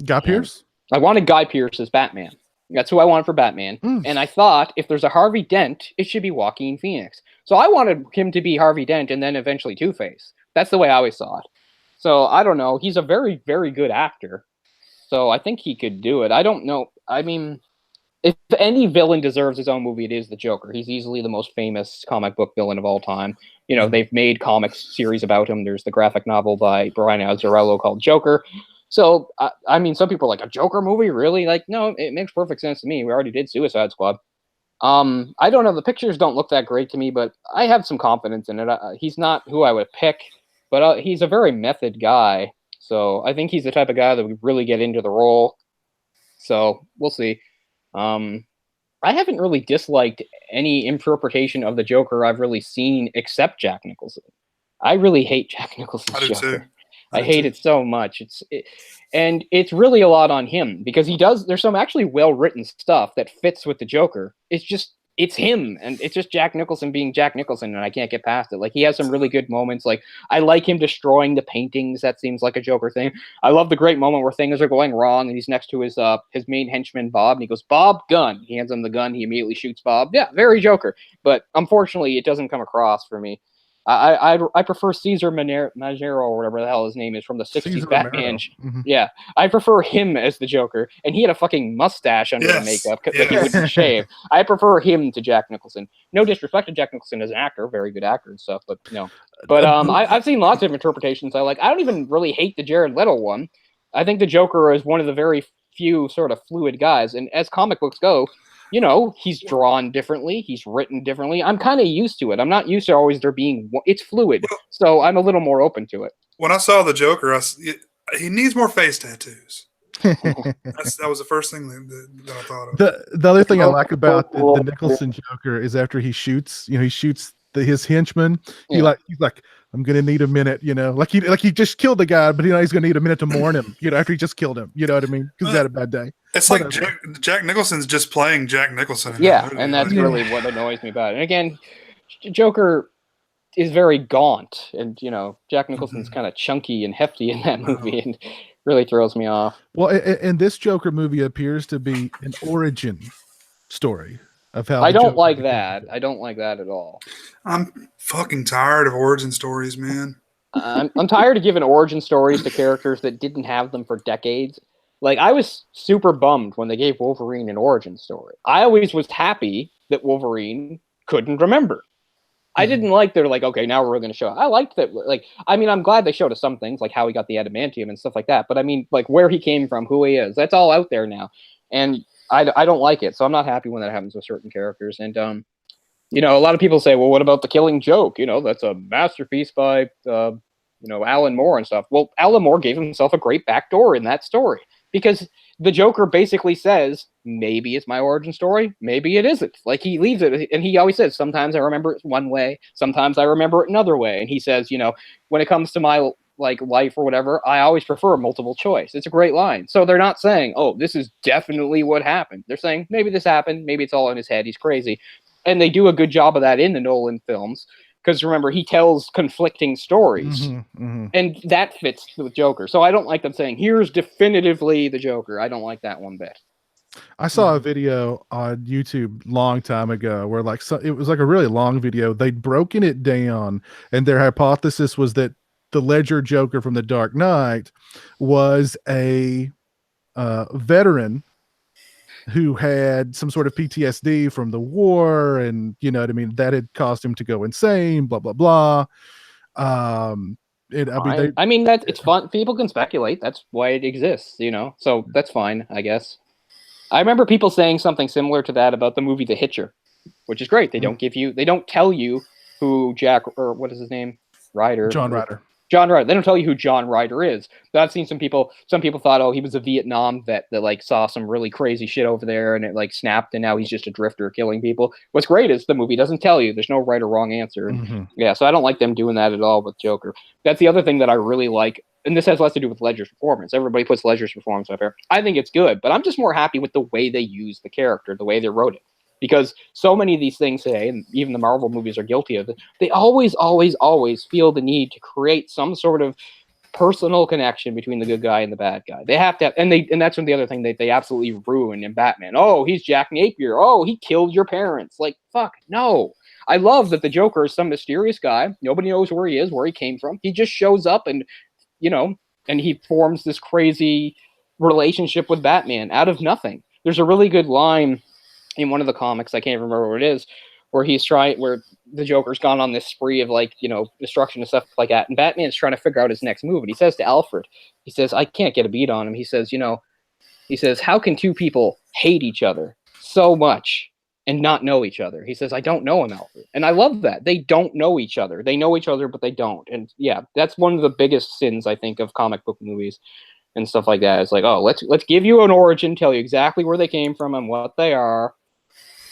Guy Pearce? I wanted Guy Pearce as Batman. That's who I wanted for Batman. And I thought if there's a Harvey Dent, it should be Joaquin Phoenix. So I wanted him to be Harvey Dent and then eventually Two-Face. That's the way I always saw it. So I don't know. He's a very, very good actor. So I think he could do it. I don't know. I mean, if any villain deserves his own movie, it is the Joker. He's easily the most famous comic book villain of all time. They've made comics series about him. There's the graphic novel by Brian Azzarello called Joker. So, I mean, some people are like, a Joker movie? Really? No, it makes perfect sense to me. We already did Suicide Squad. I don't know. The pictures don't look that great to me, but I have some confidence in it. He's not who I would pick, but he's a very method guy. So I think he's the type of guy that would really get into the role. So we'll see. I haven't really disliked any interpretation of the Joker I've really seen except Jack Nicholson. I really hate Jack Nicholson's I do Joker. too. I hate it so much. And it's really a lot on him because there's some actually well-written stuff that fits with the Joker. It's him, and it's just Jack Nicholson being Jack Nicholson, and I can't get past it. He has some really good moments. I like him destroying the paintings. That seems like a Joker thing. I love the great moment where things are going wrong, and he's next to his main henchman, Bob, and he goes, "Bob, gun." He hands him the gun. He immediately shoots Bob. Yeah, very Joker. But unfortunately, it doesn't come across for me. I prefer Caesar Magero or whatever the hell his name is from the 60s Caesar Batman. Romero. Yeah, I prefer him as the Joker, and he had a fucking mustache under the Yes, makeup that he yes. wouldn't shave. I prefer him to Jack Nicholson. No disrespect to Jack Nicholson as an actor, very good actor and stuff, but no. But I've seen lots of interpretations I like. I don't even really hate the Jared Leto one. I think the Joker is one of the very few sort of fluid guys, and as comic books go, you know, he's drawn differently, he's written differently. I'm kind of used to it. I'm not used to always there being it's fluid, so I'm a little more open to it. When I saw the Joker, he needs more face tattoos. That was the first thing that I thought of. The other thing I like about the Nicholson Joker is after he shoots, he shoots his henchman. He's like, I'm gonna need a minute, like he just killed the guy, but he's gonna need a minute to mourn him, after he just killed him. You know what I mean? Because he had a bad day. It's like Jack Nicholson's just playing Jack Nicholson. Yeah, and that's really what annoys me about it. And again, Joker is very gaunt, and Jack Nicholson's kind of chunky and hefty in that movie, and really throws me off. Well, and this Joker movie appears to be an origin story of how I don't like that. I don't like that at all. I'm fucking tired of origin stories, man. I'm tired of giving origin stories to characters that didn't have them for decades. Like, I was super bummed when they gave Wolverine an origin story. I always was happy that Wolverine couldn't remember. I didn't like they're like, okay, now we're going to show. I liked that. Like, I mean, I'm glad they showed us some things, like how he got the adamantium and stuff like that. But I mean, like where he came from, who he is, that's all out there now. And I don't like it. So I'm not happy when that happens with certain characters. And, a lot of people say, well, what about The Killing Joke? That's a masterpiece by, Alan Moore and stuff. Well, Alan Moore gave himself a great backdoor in that story. Because the Joker basically says, maybe it's my origin story, maybe it isn't. Like, he leaves it, and he always says, sometimes I remember it one way, sometimes I remember it another way. And he says, when it comes to my life or whatever, I always prefer multiple choice. It's a great line. So they're not saying, oh, this is definitely what happened. They're saying, maybe this happened, maybe it's all in his head, he's crazy. And they do a good job of that in the Nolan films. Because remember, he tells conflicting stories, and that fits with Joker. So I don't like them saying, here's definitively the Joker. I don't like that one bit. I saw a video on YouTube long time ago where it was like a really long video. They'd broken it down, and their hypothesis was that the Ledger Joker from The Dark Knight was a veteran who had some sort of PTSD from the war, and that had caused him to go insane, blah blah blah. It's fun. People can speculate. That's why it exists, so that's fine, I guess. I remember people saying something similar to that about the movie The Hitcher, which is great. They don't tell you who what is his name? John Ryder. John Ryder. They don't tell you who John Ryder is. But I've seen some people thought, oh, he was a Vietnam vet that saw some really crazy shit over there and it snapped and now he's just a drifter killing people. What's great is the movie doesn't tell you. There's no right or wrong answer. Yeah, so I don't like them doing that at all with Joker. That's the other thing that I really like. And this has less to do with Ledger's performance. Everybody puts Ledger's performance up here. I think it's good, but I'm just more happy with the way they use the character, the way they wrote it. Because so many of these things today, and even the Marvel movies are guilty of it, they always, always, always feel the need to create some sort of personal connection between the good guy and the bad guy. They have to have, and that's one the other thing they absolutely ruin in Batman. Oh, he's Jack Napier. Oh, he killed your parents. Like, fuck, no. I love that the Joker is some mysterious guy. Nobody knows where he is, where he came from. He just shows up and, and he forms this crazy relationship with Batman out of nothing. There's a really good line in one of the comics, I can't remember what it is, where where the Joker's gone on this spree of destruction and stuff like that, and Batman's trying to figure out his next move, and he says to Alfred, he says, I can't get a beat on him. He says, how can two people hate each other so much and not know each other? He says, I don't know him, Alfred. And I love that. They don't know each other. They know each other, but they don't. And yeah, that's one of the biggest sins, I think, of comic book movies and stuff like that. It's like, oh, let's give you an origin, tell you exactly where they came from and what they are.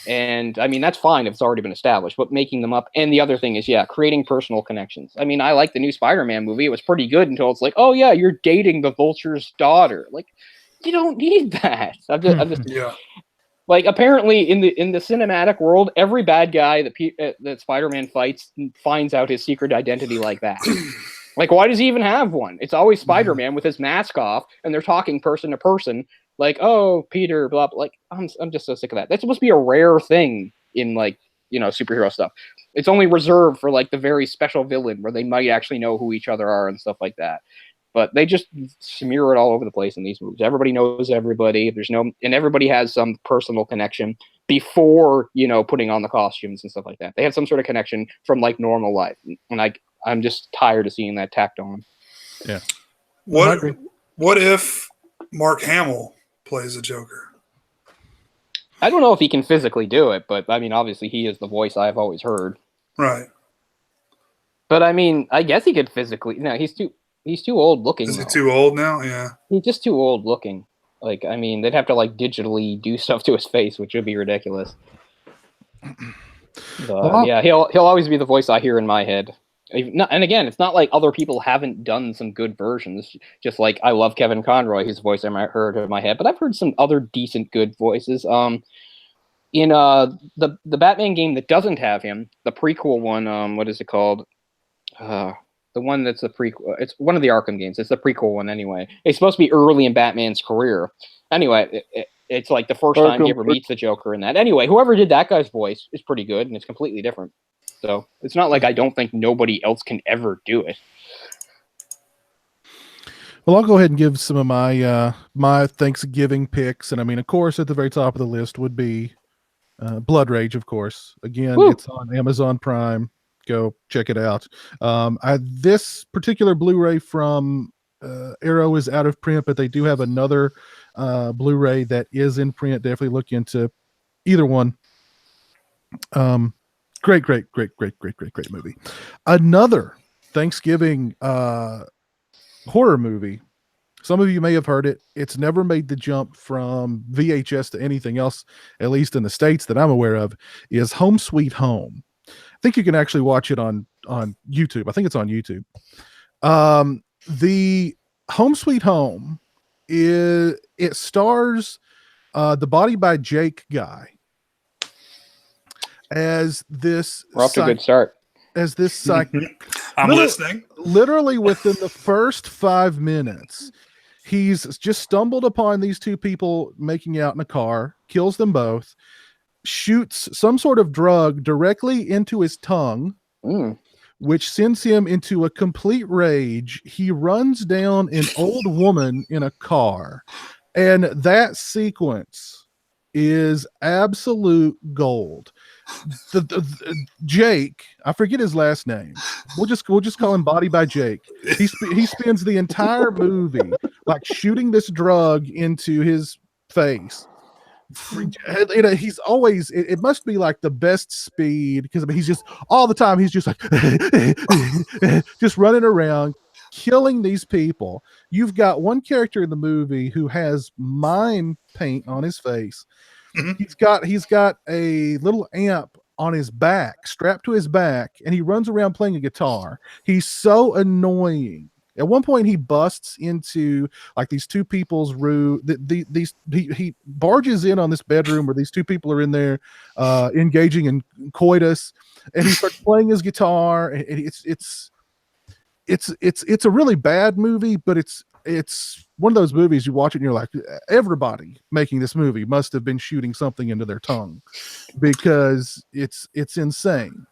And I mean, that's fine if it's already been established, but making them up. And the other thing is, creating personal connections. I mean, I like the new Spider-Man movie. It was pretty good until it's like, oh yeah, you're dating the Vulture's daughter. Like, you don't need that. I'm just yeah. Like, apparently in the cinematic world, every bad guy that Spider-Man fights finds out his secret identity like that. Like, why does he even have one? It's always Spider-Man with his mask off, and they're talking person to person. Like, oh, Peter, blah, blah. Like, I'm just so sick of that. That's supposed to be a rare thing in superhero stuff. It's only reserved for like the very special villain where they might actually know who each other are and stuff like that. But they just smear it all over the place in these movies. Everybody knows everybody. And everybody has some personal connection before, putting on the costumes and stuff like that. They have some sort of connection from like normal life. And I'm just tired of seeing that tacked on. Yeah. What if Mark Hamill plays a Joker? I don't know if he can physically do it, but I mean, obviously he is the voice I've always heard. Right. But I mean, I guess he could physically. No, he's too old looking. Is he too old now? Yeah. He's just too old looking. Like, I mean, they'd have to like digitally do stuff to his face, which would be ridiculous. But, yeah, he'll always be the voice I hear in my head. And again, it's not like other people haven't done some good versions. Just like I love Kevin Conroy, his voice I might heard in my head, but I've heard some other decent good voices. In the Batman game that doesn't have him, the prequel one, what is it called? The one that's the prequel. It's one of the Arkham games. It's the prequel one anyway. It's supposed to be early in Batman's career. Anyway, it's like the first time he ever meets the Joker in that. Anyway, whoever did that guy's voice is pretty good, and it's completely different. So it's not like I don't think nobody else can ever do it. Well, I'll go ahead and give some of my Thanksgiving picks, and I mean, of course, at the very top of the list would be Blood Rage. Of course, again, It's on Amazon Prime. Go check it out. This particular Blu-ray from Arrow is out of print, but they do have another Blu-ray that is in print. Definitely look into either one. Great movie. Another Thanksgiving horror movie. Some of you may have heard it. It's never made the jump from VHS to anything else, at least in the States that I'm aware of, is Home Sweet Home. I think you can actually watch it on YouTube. I think it's on YouTube. The Home Sweet Home it stars the Body by Jake guy as this. We're off to a good start. As this psychic. I'm listening. Literally within the first 5 minutes, he's just stumbled upon these two people making out in a car, kills them both, shoots some sort of drug directly into his tongue, which sends him into a complete rage. He runs down an old woman in a car, and that sequence is absolute gold. The Jake, I forget his last name. We'll just call him Body by Jake. He spends the entire movie like shooting this drug into his face. He's always, it must be like the best speed, because I mean, he's just all the time, he's just like just running around killing these people. You've got one character in the movie who has mime paint on his face. He's got a little amp on his back, strapped to his back, and he runs around playing a guitar. He's so annoying. At one point, he busts into like these two people's room. He barges in on this bedroom where these two people are in there engaging in coitus, and he starts playing his guitar. And it's a really bad movie, but it's one of those movies you watch it and you're like, everybody making this movie must have been shooting something into their tongue, because it's insane.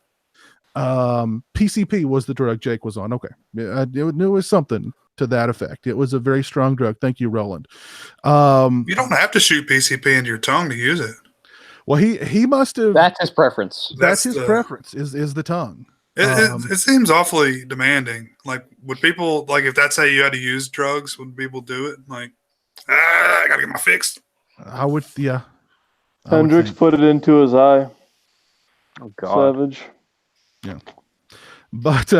PCP was the drug Jake was on. Okay. It was something to that effect. It was a very strong drug. Thank you, Roland. You don't have to shoot PCP into your tongue to use it. Well, he must have. That's his preference. That's his preference is the tongue. It seems awfully demanding. Like, would people, like, if that's how you had to use drugs, would people do it? Like, I gotta get my fix. I would, yeah. Hendrix put it into his eye. Oh God. Savage. Yeah. But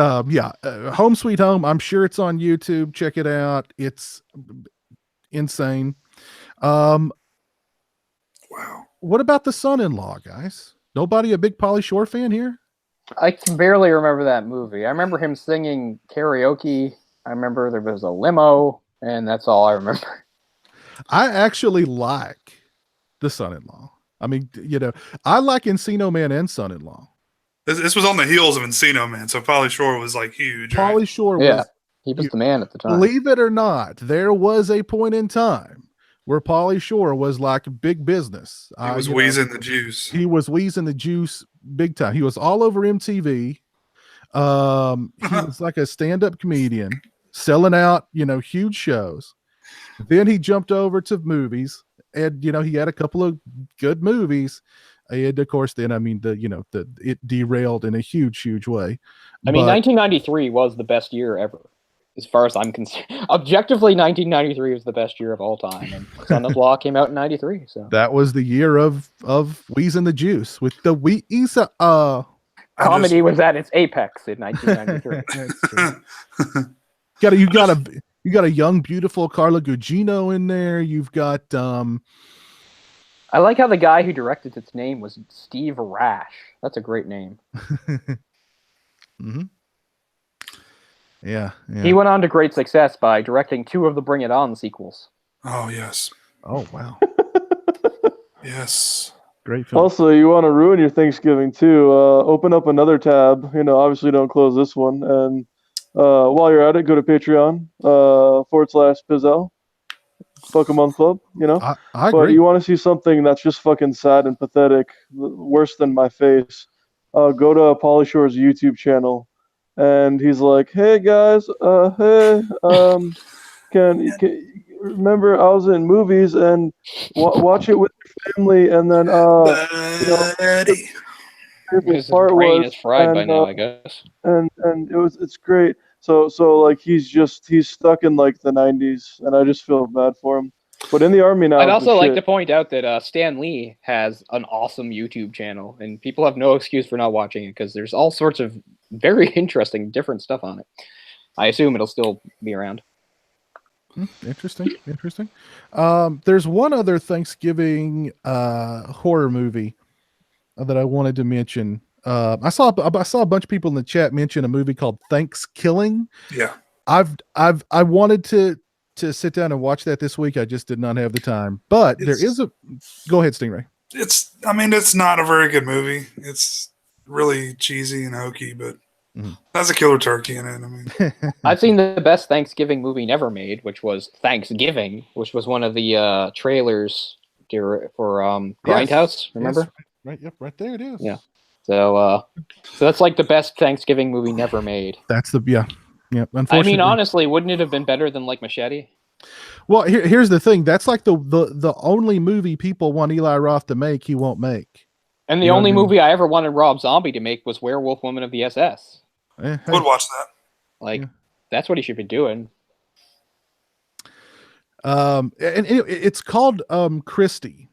Home Sweet Home, I'm sure it's on YouTube. Check it out. It's insane. Wow. What about The Son-in-Law, guys? Nobody a big Pauly Shore fan here? I can barely remember that movie. I remember him singing karaoke. I remember there was a limo, and that's all I remember. I actually like The Son-in-Law. I mean, I like Encino Man and Son-in-Law. This was on the heels of Encino Man, so Pauly Shore was like huge. Pauly right? Shore was, he was the man at the time. Believe it or not, there was a point in time where Pauly Shore was like big business. He was wheezing the juice. He was wheezing the juice big time. He was all over MTV. He was like a stand-up comedian selling out, huge shows. Then he jumped over to movies, and he had a couple of good movies. And of course, then it derailed in a huge way. I mean, 1993 was the best year ever, as far as I'm concerned. Objectively, 1993 was the best year of all time, and Son of Law came out in '93. So that was the year of Wheeze and the Juice with the Wheeze. Comedy was at its apex in 1993. You got a young, beautiful Carla Gugino in there. You've got I like how the guy who directed its name was Steve Rash. That's a great name. Mm-hmm. Yeah. He went on to great success by directing 2 of the Bring It On sequels. Oh, yes. Oh, wow. Yes. Great film. Also, you want to ruin your Thanksgiving too. Open up another tab. Obviously don't close this one. And while you're at it, go to Patreon /Pizzelle. Fuck a month club, I agree. But you want to see something that's just fucking sad and pathetic, worse than my face. Go to Pauly Shore's YouTube channel. And he's like, hey guys, can remember I was in movies and watch it with your family, and then His brain is fried by now, I guess. And it's great. So like he's stuck in like the 90s, and I just feel bad for him. But in the army now. I'd also like to point out that Stan Lee has an awesome YouTube channel, and people have no excuse for not watching it because there's all sorts of very interesting, different stuff on it. I assume it'll still be around. Interesting. There's one other Thanksgiving horror movie that I wanted to mention. I saw a bunch of people in the chat mention a movie called Thanksgilling. Yeah. I wanted to sit down and watch that this week. I just did not have the time. But there is a. Go ahead, Stingray. It's not a very good movie. It's really cheesy and hokey, but has a killer turkey in it. I mean, I've seen the best Thanksgiving movie never made, which was Thanksgiving, which was one of the trailers for Grindhouse. Remember? Yes, right. Yep. Right there it is. Yeah. So that's like the best Thanksgiving movie never made. That's yeah. Unfortunately, I mean, honestly, wouldn't it have been better than like Machete? Well, here's the thing. That's like the only movie people want Eli Roth to make. He won't make. And the only movie I ever wanted Rob Zombie to make was Werewolf Woman of the SS. Would watch that. That's what he should be doing. And it's called Christie.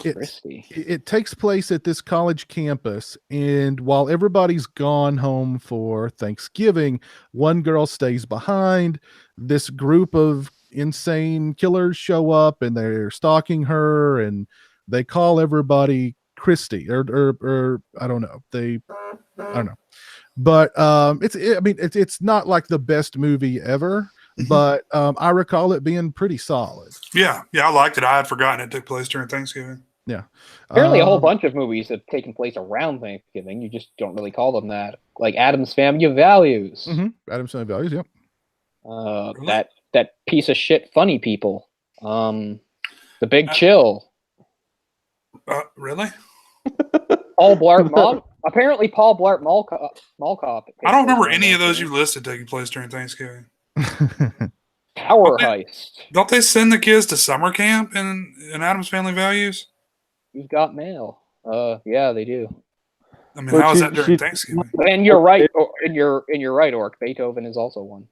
Christie. It takes place at this college campus, and while everybody's gone home for Thanksgiving, one girl stays behind. This group of insane killers show up, and they're stalking her, and they call everybody Christie, or I don't know. I don't know, but it's not like the best movie ever. But I recall it being pretty solid. Yeah, I liked it. I had forgotten it took place during Thanksgiving. Yeah. Apparently a whole bunch of movies have taken place around Thanksgiving. You just don't really call them that. Like Addams Family Values. Addams Family Values, yep. Really? That piece of shit Funny People. The Big Chill. Really? Paul Blart Mall. Apparently Paul Blart Mall Cop. I don't remember any of those you listed taking place during Thanksgiving. Power Heist. Don't they send the kids to summer camp in Addams Family Values? You've got mail. Yeah, they do. I mean, how is that during Thanksgiving? And you're right. And you're right, Orc. Beethoven is also one.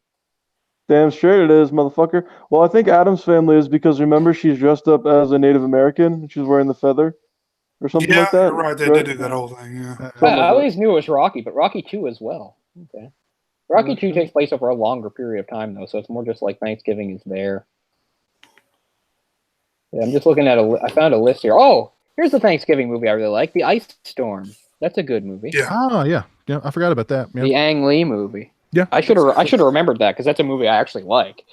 Damn straight it is, motherfucker. Well, I think Addams Family is because remember she's dressed up as a Native American and she's wearing the feather or something like that. You're right. They did do that whole thing. Yeah. I always knew it was Rocky, but Rocky 2 as well. Okay. Rocky 2 takes place over a longer period of time, though, so it's more just like Thanksgiving is there. Yeah, I'm just looking at I found a list here. Oh, here's the Thanksgiving movie I really like, The Ice Storm. That's a good movie. Yeah. Oh, yeah. Yeah, I forgot about that. Yeah. The Ang Lee movie. Yeah. I should have remembered that because that's a movie I actually like.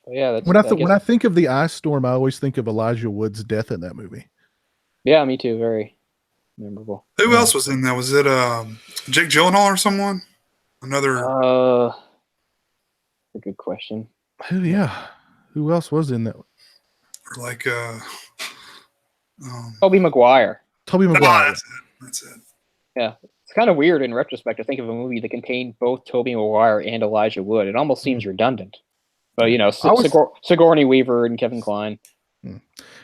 But yeah, that's when I think of The Ice Storm, I always think of Elijah Wood's death in that movie. Yeah, me too. Very memorable. Who else was in that? Was it Jake Gyllenhaal or someone? Another. A good question. Who else was in that? Or like Tobey Maguire. Tobey No, Maguire. that's it. That's it. Yeah. It's kind of weird in retrospect to think of a movie that contained both Tobey Maguire and Elijah Wood. It almost seems redundant. But, you know, Sigourney Weaver and Kevin Kline.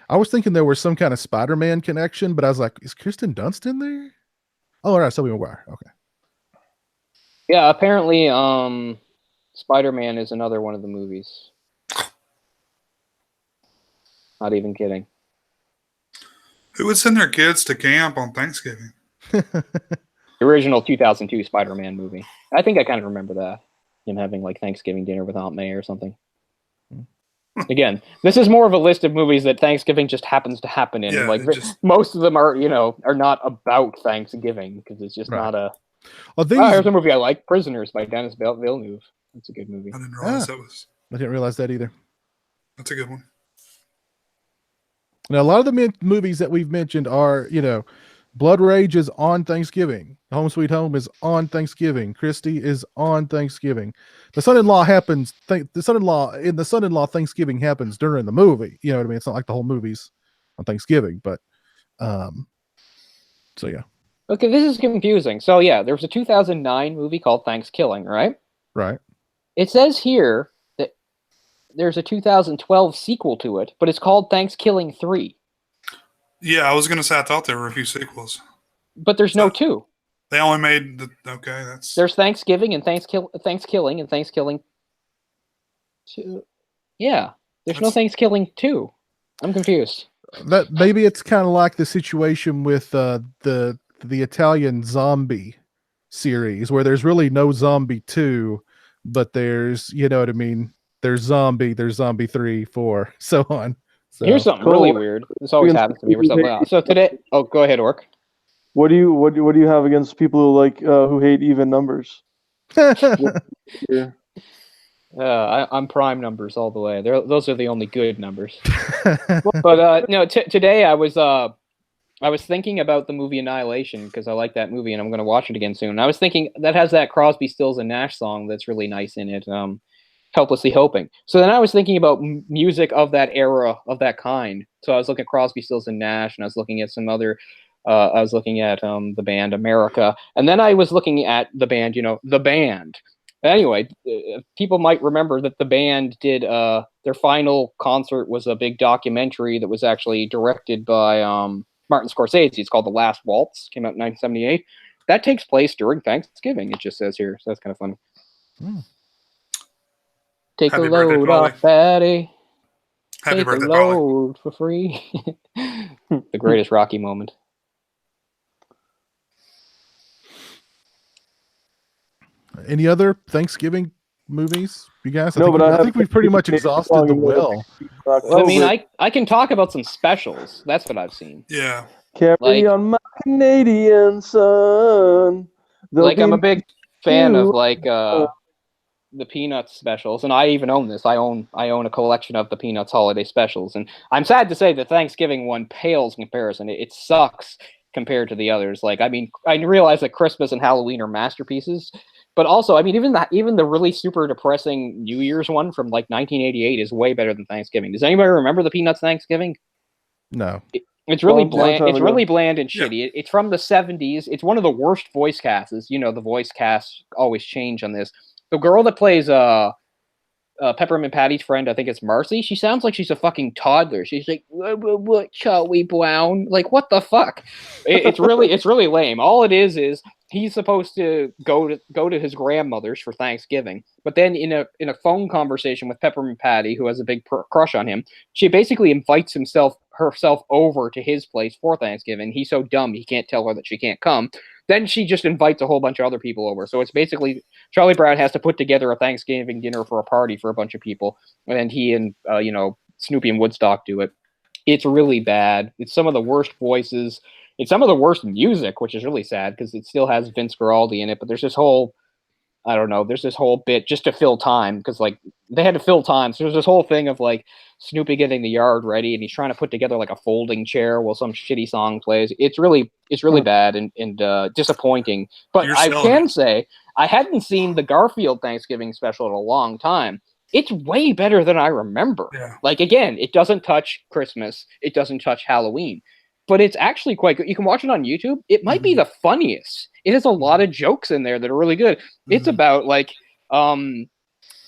I was thinking there was some kind of Spider-Man connection, but I was like, is Kirsten Dunst in there? Oh, all right, Tobey Maguire. Okay. Yeah, apparently Spider-Man is another one of the movies. Not even kidding. Who would send their kids to camp on Thanksgiving? The original 2002 Spider-Man movie. I think I kind of remember that. Him having like Thanksgiving dinner with Aunt May or something. Again, this is more of a list of movies that Thanksgiving just happens to happen in. Yeah, Like most of them are, you know, are not about Thanksgiving because it's just not a. Well, Here's a movie I like, Prisoners by Denis Villeneuve. That's a good movie. I didn't realize that was. I didn't realize that either. That's a good one. Now, a lot of the movies that we've mentioned are, you know, Blood Rage is on Thanksgiving. Home Sweet Home is on Thanksgiving. Christie is on Thanksgiving. The son-in-law happens. The son-in-law Thanksgiving happens during the movie. You know what I mean? It's not like the whole movie's on Thanksgiving, but so yeah. Okay, this is confusing. So yeah, there was a 2009 movie called Thanksgiving, right? Right. It says here that there's a 2012 sequel to it, but it's called Thanksgiving 3. Yeah, I was going to say I thought there were a few sequels. But there's no 2. They only made the that's. There's Thanksgiving and Thanksgiving and Thanksgiving 2. Yeah, there's no Thanksgiving 2. I'm confused. That maybe it's kind of like the situation with the Italian zombie series where there's really no zombie 2, but there's, you know what I mean, there's zombie 3, 4, so on. So. Here's something really weird. This always happens to me. So today, go ahead, Orc. What do you have against people who like who hate even numbers? Yeah. I'm prime numbers all the way. Those are the only good numbers. But no, today I was thinking about the movie Annihilation because I like that movie and I'm going to watch it again soon. And I was thinking that has that Crosby, Stills and Nash song that's really nice in it. Helplessly Hoping. So then I was thinking about music of that era, of that kind. So I was looking at Crosby, Stills and Nash, and I was looking at some other. I was looking at the band America, and then I was looking at the band, the band. Anyway, people might remember that the band did their final concert was a big documentary that was actually directed by Martin Scorsese. It's called The Last Waltz. Came out in 1978. That takes place during Thanksgiving. It just says here, so that's kind of fun. Take Happy a load off, Patty. Happy Take birthday, a load for free. The greatest Rocky moment. Any other Thanksgiving movies, you guys? I think we've pretty much exhausted the well. I mean, I can talk about some specials. That's what I've seen. Yeah. Carry on my Canadian son. I'm a big fan of the Peanuts specials, and I even own this. I own a collection of the Peanuts holiday specials, and I'm sad to say the Thanksgiving one pales in comparison. It sucks compared to the others. I realize that Christmas and Halloween are masterpieces, but also, I mean, even the really super depressing New Year's one from 1988 is way better than Thanksgiving. Does anybody remember the Peanuts Thanksgiving? No. It's really bland. It's really bland and shitty. It's from the 70s. It's one of the worst voice casts. The voice casts always change on this. The girl that plays Peppermint Patty's friend, I think it's Marcy. She sounds like she's a fucking toddler. She's like, "What, Charlie Brown?" Like, what the fuck? It's really lame. All it is he's supposed to go to his grandmother's for Thanksgiving, but then in a phone conversation with Peppermint Patty, who has a big crush on him, she basically invites herself over to his place for Thanksgiving. He's so dumb he can't tell her that she can't come. Then she just invites a whole bunch of other people over. So it's basically Charlie Brown has to put together a Thanksgiving dinner for a party for a bunch of people, and he and Snoopy and Woodstock do it. It's really bad. It's some of the worst voices. It's some of the worst music, which is really sad because it still has Vince Guaraldi in it. But there's this whole, there's this whole bit just to fill time because they had to fill time. So there's this whole thing of Snoopy getting the yard ready and he's trying to put together a folding chair while some shitty song plays. It's really bad and disappointing. But I can say I hadn't seen the Garfield Thanksgiving special in a long time. It's way better than I remember. Yeah. Again, it doesn't touch Christmas. It doesn't touch Halloween. but it's actually quite good. You can watch it on YouTube. It might be the funniest. It has a lot of jokes in there that are really good. It's about like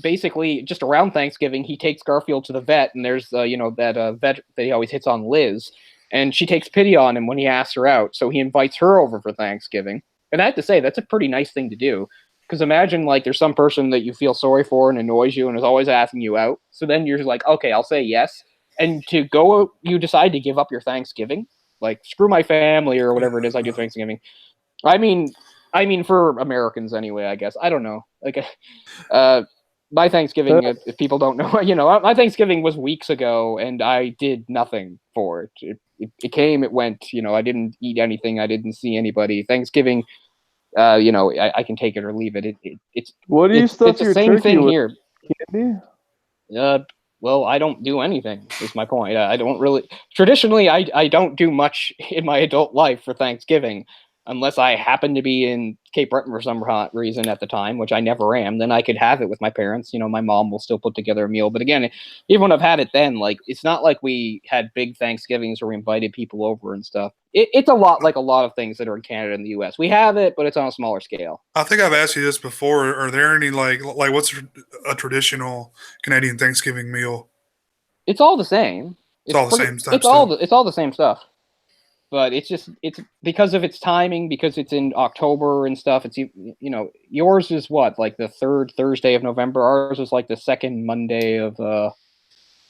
basically just around Thanksgiving, he takes Garfield to the vet, and there's that vet that he always hits on, Liz, and she takes pity on him when he asks her out, so he invites her over for Thanksgiving. And I have to say, that's a pretty nice thing to do, because imagine like there's some person that you feel sorry for and annoys you and is always asking you out, so then you're just like, okay, I'll say yes, and you decide to give up your Thanksgiving, like screw my family or whatever it is I do Thanksgiving. I mean for Americans anyway, I guess. I don't know, like my Thanksgiving, if people don't know, my Thanksgiving was weeks ago, and I did nothing for it. It came, it went. I didn't eat anything. I didn't see anybody. Thanksgiving, I can take it or leave it. It's What do you stuff it's the your same turkey thing with? here. Candy? Well, I don't do anything. Is my point. I don't really. Traditionally, I don't do much in my adult life for Thanksgiving. Unless I happen to be in Cape Breton for some reason at the time, which I never am, then I could have it with my parents. My mom will still put together a meal. But again, even when I've had it then, like, it's not like we had big Thanksgivings where we invited people over and stuff. It's a lot like a lot of things that are in Canada and the U.S. We have it, but it's on a smaller scale. I think I've asked you this before. Are there any like what's a traditional Canadian Thanksgiving meal? It's all the same. It's all the same stuff. It's all the same stuff. But it's because of its timing, because it's in October and stuff. It's yours is what, like the third Thursday of November. Ours is like the second Monday of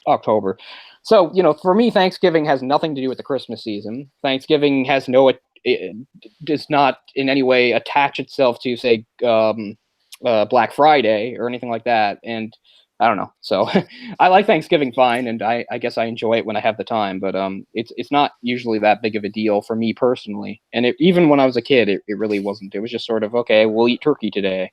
October. So for me, Thanksgiving has nothing to do with the Christmas season. Thanksgiving has it does not in any way attach itself to say Black Friday or anything like that. And I don't know. So I like Thanksgiving fine, and I guess I enjoy it when I have the time. But it's not usually that big of a deal for me personally. And even when I was a kid, it really wasn't. It was just sort of, okay, we'll eat turkey today.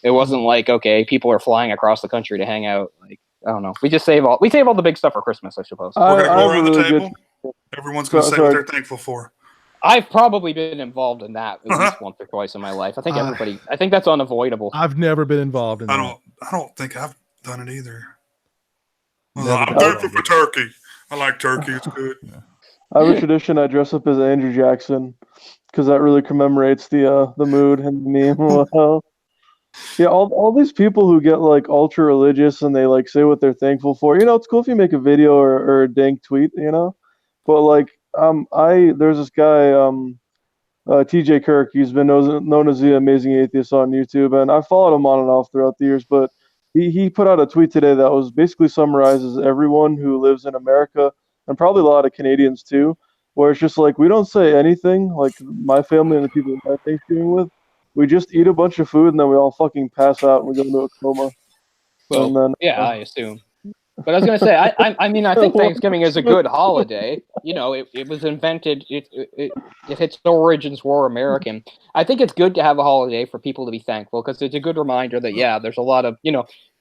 It wasn't like, okay, people are flying across the country to hang out. Like, I don't know. We save all the big stuff for Christmas, I suppose. We're gonna go around the table. Everyone's gonna say what they're thankful for. I've probably been involved in that at least once or twice in my life. I think I think that's unavoidable. I've never been involved in that. I don't think I've done it either. I'm thankful for turkey. I like turkey. It's good. Yeah. I have a tradition. I dress up as Andrew Jackson because that really commemorates the mood and the meme. Well, yeah, all these people who get like ultra religious and they like say what they're thankful for. It's cool if you make a video or a dank tweet. But like there's this guy TJ Kirk. He's been known as the Amazing Atheist on YouTube, and I followed him on and off throughout the years, but. He put out a tweet today that was basically summarizes everyone who lives in America, and probably a lot of Canadians too, where it's just like, we don't say anything, like my family and the people I'm Thanksgiving with, we just eat a bunch of food and then we all fucking pass out and we go into a coma. Well, and then, I assume. But I was going to say, I think Thanksgiving is a good holiday. It was invented, its origins were American. I think it's good to have a holiday for people to be thankful, because it's a good reminder that, there's a lot of,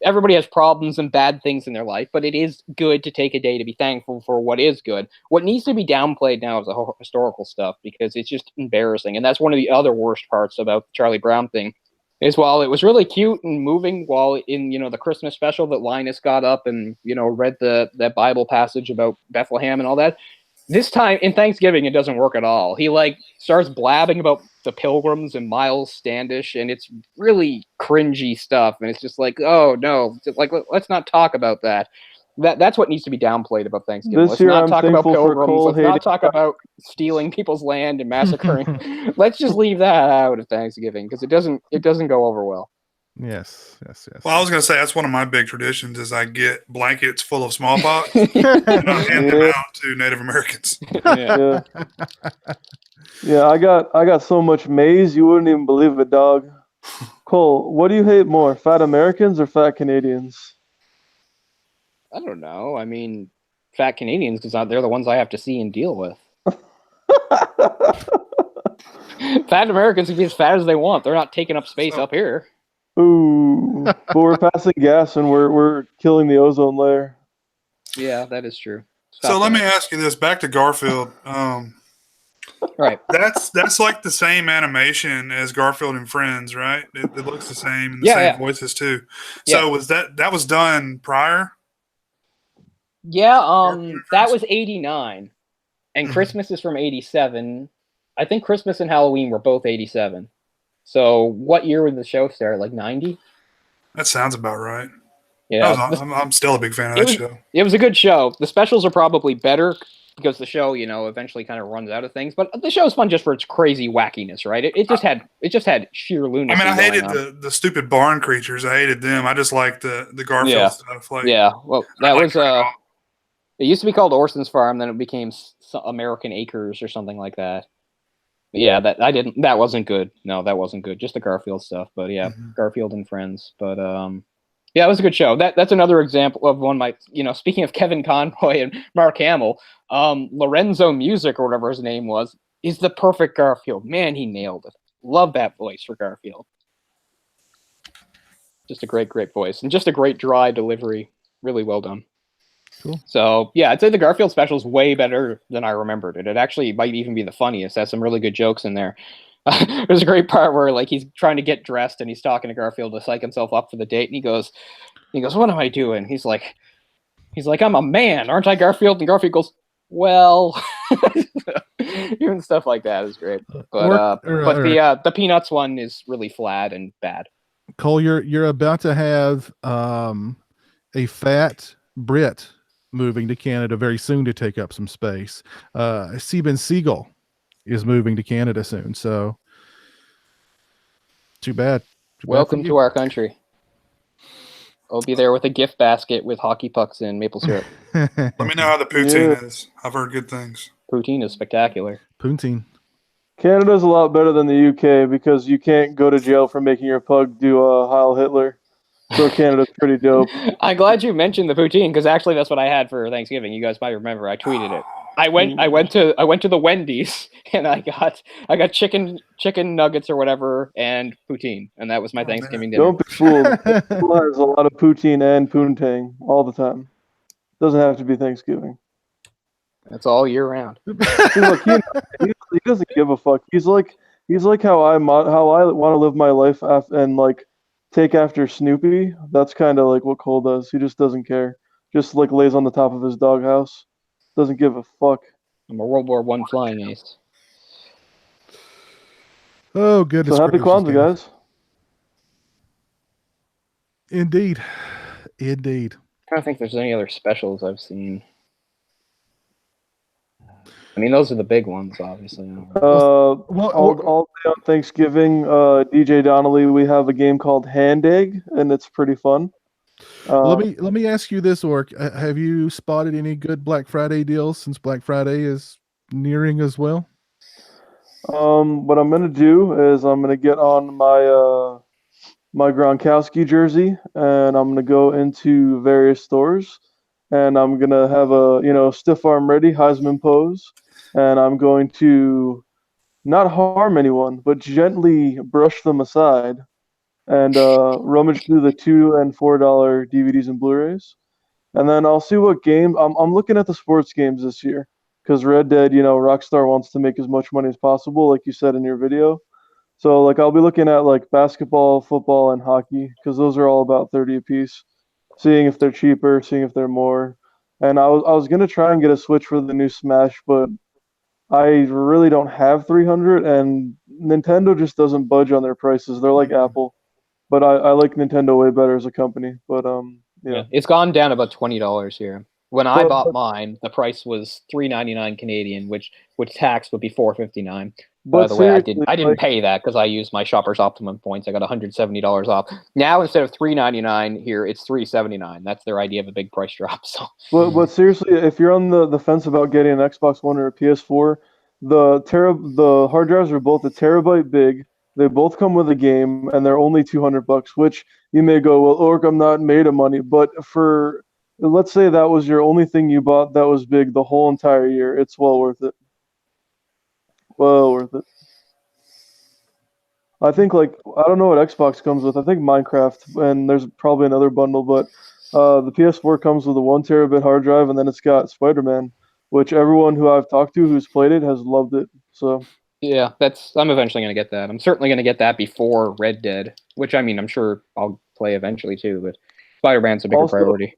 everybody has problems and bad things in their life, but it is good to take a day to be thankful for what is good. What needs to be downplayed now is the whole historical stuff, because it's just embarrassing. And that's one of the other worst parts about the Charlie Brown thing. Is while it was really cute and moving, while in the Christmas special that Linus got up and read that Bible passage about Bethlehem and all that, this time in Thanksgiving it doesn't work at all. He like starts blabbing about the Pilgrims and Miles Standish, and it's really cringy stuff. And it's just like, oh no, like let's not talk about that. That's what needs to be downplayed about Thanksgiving. Let's not talk about pilgrims. Let's not talk about stealing people's land and massacring. Let's just leave that out of Thanksgiving, because it doesn't go over well. Yes. Well, I was going to say that's one of my big traditions is I get blankets full of smallpox and I hand them out to Native Americans. Yeah, I got so much maize you wouldn't even believe it, dog. Cole, what do you hate more, fat Americans or fat Canadians? I don't know. I mean, fat Canadians, because they're the ones I have to see and deal with. Fat Americans can be as fat as they want. They're not taking up space up here. Ooh, but we're passing gas and we're killing the ozone layer. Yeah, that is true. So let me ask you this: back to Garfield. Right. That's like the same animation as Garfield and Friends, right? It looks the same and the same voices too. So was that was done prior? Yeah, that was 89. and Christmas is from 87. I think Christmas and Halloween were both 87. So what year would the show start? Like 90? That sounds about right. Yeah. I'm still a big fan of that show. It was a good show. The specials are probably better because the show, eventually kind of runs out of things. But the show's fun just for its crazy wackiness, right? It just had sheer lunacy. I mean, I hated the stupid barn creatures. I hated them. I just liked the Garfield stuff. Well, that was it used to be called Orson's Farm, then it became American Acres or something like that. But yeah, that wasn't good. No, that wasn't good. Just the Garfield stuff. But yeah, Garfield and Friends. But yeah, it was a good show. That's another example of one of my, speaking of Kevin Conroy and Mark Hamill, Lorenzo Music or whatever his name was, is the perfect Garfield. Man, he nailed it. Love that voice for Garfield. Just a great, great voice. And just a great dry delivery. Really well done. Cool. So, yeah, I'd say the Garfield special is way better than I remembered it. It actually might even be the funniest. It has some really good jokes in there. There's a great part where he's trying to get dressed and he's talking to Garfield to psych himself up for the date, and he goes, "What am I doing?" He's like, "I'm a man, aren't I, Garfield?" And Garfield goes, "Well," even stuff like that is great. But the Peanuts one is really flat and bad. Cole, you're about to have a fat Brit moving to Canada very soon to take up some space. Steven Seagal is moving to Canada soon, so too bad. Welcome to our country. I'll be there with a gift basket with hockey pucks and maple syrup. Let me know how the poutine is. I've heard good things. Poutine is spectacular. Poutine. Canada's a lot better than the UK because you can't go to jail for making your pug do Heil Hitler. So Canada's pretty dope. I'm glad you mentioned the poutine because actually that's what I had for Thanksgiving. You guys might remember I tweeted it. I went to the Wendy's and I got chicken nuggets or whatever and poutine, and that was my Thanksgiving dinner. Don't be fooled. There's a lot of poutine and poontang all the time. Doesn't have to be Thanksgiving. That's all year round. See, look, he doesn't give a fuck. He's like how I want to live my life and take after Snoopy. That's kind of like what Cole does. He just doesn't care. Just lays on the top of his doghouse. Doesn't give a fuck. I'm a World War I flying ace. Oh, goodness. So happy Kwanzaa, guys. Indeed. I don't think there's any other specials I've seen. I mean, those are the big ones, obviously. All day on Thanksgiving, DJ Donnelly, we have a game called Hand Egg, and it's pretty fun. Let me ask you this, Orc. Have you spotted any good Black Friday deals since Black Friday is nearing as well? What I'm gonna do is I'm gonna get on my Gronkowski jersey, and I'm gonna go into various stores, and I'm gonna have a stiff arm ready Heisman pose, and I'm going to not harm anyone, but gently brush them aside. And rummage through the $2 and $4 DVDs and Blu-rays, and then I'll see what game. I'm looking at the sports games this year because Red Dead, Rockstar wants to make as much money as possible, like you said in your video. So I'll be looking at basketball, football, and hockey because those are all about 30 a piece. Seeing if they're cheaper, seeing if they're more. And I was gonna try and get a Switch for the new Smash, but I really don't have 300, and Nintendo just doesn't budge on their prices. They're like Apple. But I like Nintendo way better as a company. But yeah. It's gone down about $20 here. When I bought mine, the price was $3.99 Canadian, which tax would be $4.59. By the way, I didn't pay that because I used my Shoppers Optimum points. I got $170 off. Now instead of $3.99 here, it's $3.79. That's their idea of a big price drop. So, but seriously, if you're on the fence about getting an Xbox One or a PS4, the hard drives are both a terabyte big. They both come with a game, and they're only $200, which you may go, well, Orc, I'm not made of money. But let's say that was your only thing you bought that was big the whole entire year. It's well worth it. Well worth it. I think, I don't know what Xbox comes with. I think Minecraft, and there's probably another bundle, but the PS4 comes with a 1 terabit hard drive, and then it's got Spider-Man, which everyone who I've talked to who's played it has loved it. So... yeah, I'm eventually going to get that. I'm certainly going to get that before Red Dead, which, I mean, I'm sure I'll play eventually too, but Spider-Man's a bigger priority.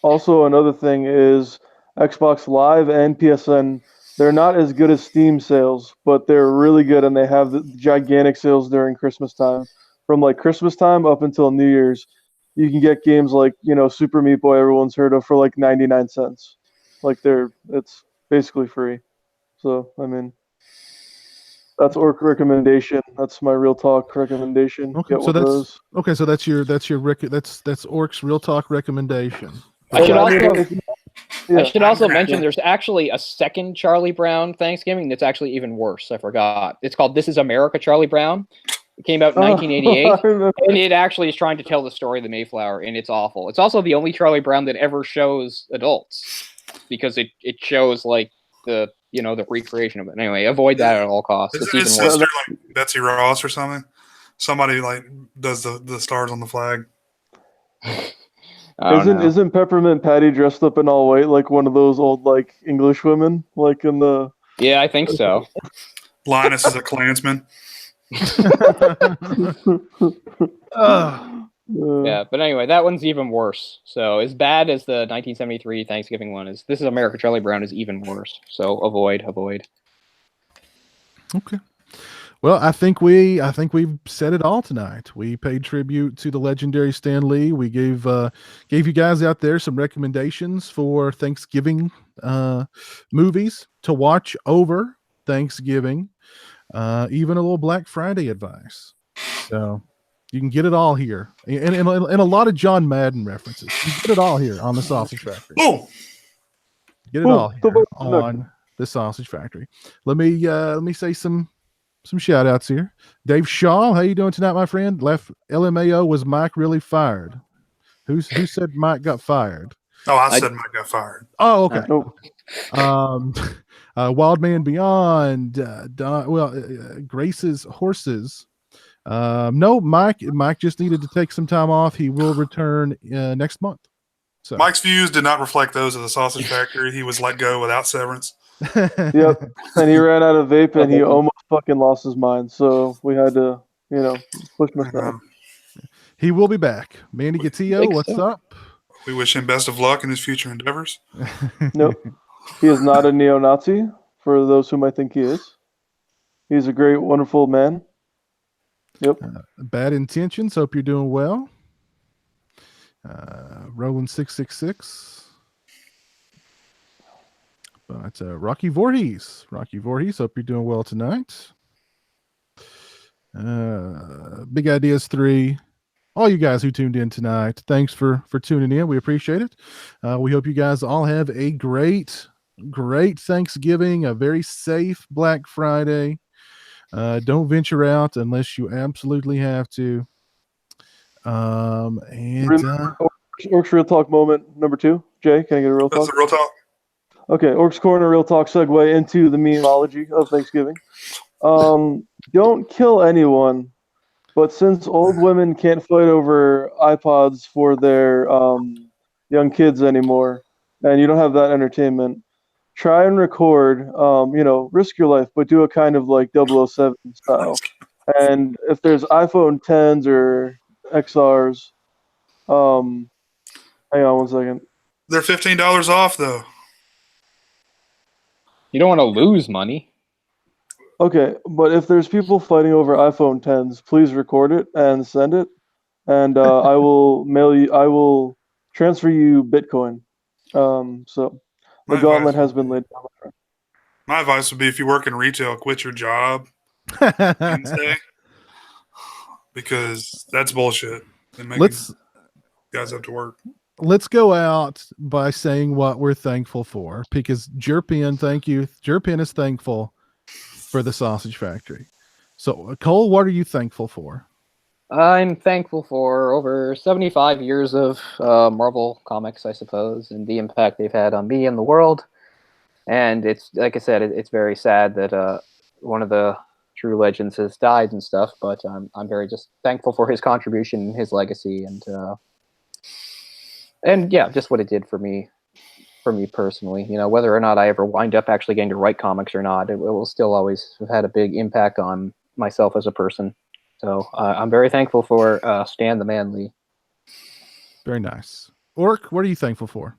Also, another thing is Xbox Live and PSN They're not as good as Steam sales, but they're really good, and they have the gigantic sales during Christmas time. From like Christmas time up until New Year's, you can get games like Super Meat Boy, everyone's heard of, for like 99 cents. Like it's basically free. So I mean, that's Orc recommendation. That's my real talk recommendation. Okay, Get so one of those. that's Orc's real talk recommendation. I should I also mean, yeah. I should also I'm gonna- mention there's actually a second Charlie Brown Thanksgiving that's actually even worse. I forgot. It's called This Is America, Charlie Brown. It came out in 1988, I remember. and it actually is trying to tell the story of the Mayflower, and it's awful. It's also the only Charlie Brown that ever shows adults because it shows like the recreation of it. Anyway, avoid that at all costs. Isn't It's his even worse. sister like Betsy Ross or something? Somebody like does the stars on the flag. I don't know. Isn't Peppermint Patty dressed up in all white like one of those old like English women, like in the? Yeah, I think so. Linus is a Klansman. Yeah, but anyway, that one's even worse. So as bad as the 1973 Thanksgiving one is, This Is America, Charlie Brown is even worse. So avoid. Okay. Well, I think we've said it all tonight. We paid tribute to the legendary Stan Lee. We gave you guys out there some recommendations for Thanksgiving movies to watch over Thanksgiving, even a little Black Friday advice. So you can get it all here, and a lot of John Madden references. You can get it all here on the Sausage Factory. Oh, Get it all here on the Sausage Factory. Let me say some shout outs here. Dave Shaw, how you doing tonight, my friend? Left LMAO. Was Mike really fired? Who said Mike got fired? oh, I said Mike got fired. Oh, okay. Nope. Wild Man Beyond. Grace's Horses. No, Mike just needed to take some time off. He will return next month. So Mike's views did not reflect those of the Sausage Factory. He was let go without severance. Yep. And he ran out of vape, and he almost fucking lost his mind. So we had to, push myself. He will be back. Manny Gatillo, what's up? We wish him best of luck in his future endeavors. Nope. He is not a neo-Nazi, for those who might think he is. He's a great, wonderful man. Yep. Bad Intentions. Hope you're doing well. Roland 666. But Rocky Voorhees. Hope you're doing well tonight. Big Ideas 3. All you guys who tuned in tonight, thanks for tuning in. We appreciate it. We hope you guys all have a great Thanksgiving, a very safe Black Friday. Don't venture out unless you absolutely have to. Orcs Real Talk moment number 2. Jay, can I get a real That's talk? the real talk. Okay, Orcs Corner Real Talk segue into the memeology of Thanksgiving. Don't kill anyone, but since old women can't fight over iPods for their young kids anymore, and you don't have that entertainment, try and record, risk your life, but do a kind of like 007 style. And if there's iPhone 10s or XRs, hang on one second. They're $15 off though. You don't want to lose money. Okay, but if there's people fighting over iPhone 10s, please record it and send it, and I will transfer you Bitcoin. So the gauntlet has been laid down, my friend. My advice would be, if you work in retail, quit your job Wednesday, because that's bullshit. They make guys have to work. Let's go out by saying what we're thankful for, because Jerpin, thank you. Jerpin is thankful for the Sausage Factory. So, Cole, what are you thankful for? I'm thankful for over 75 years of Marvel comics, I suppose, and the impact they've had on me and the world. And it's, like I said, it's very sad that one of the true legends has died and stuff, but I'm very just thankful for his contribution, his legacy, and yeah, just what it did for me personally. Whether or not I ever wind up actually getting to write comics or not, it will still always have had a big impact on myself as a person. So I'm very thankful for Stan the Man Lee. Very nice. Orc, what are you thankful for?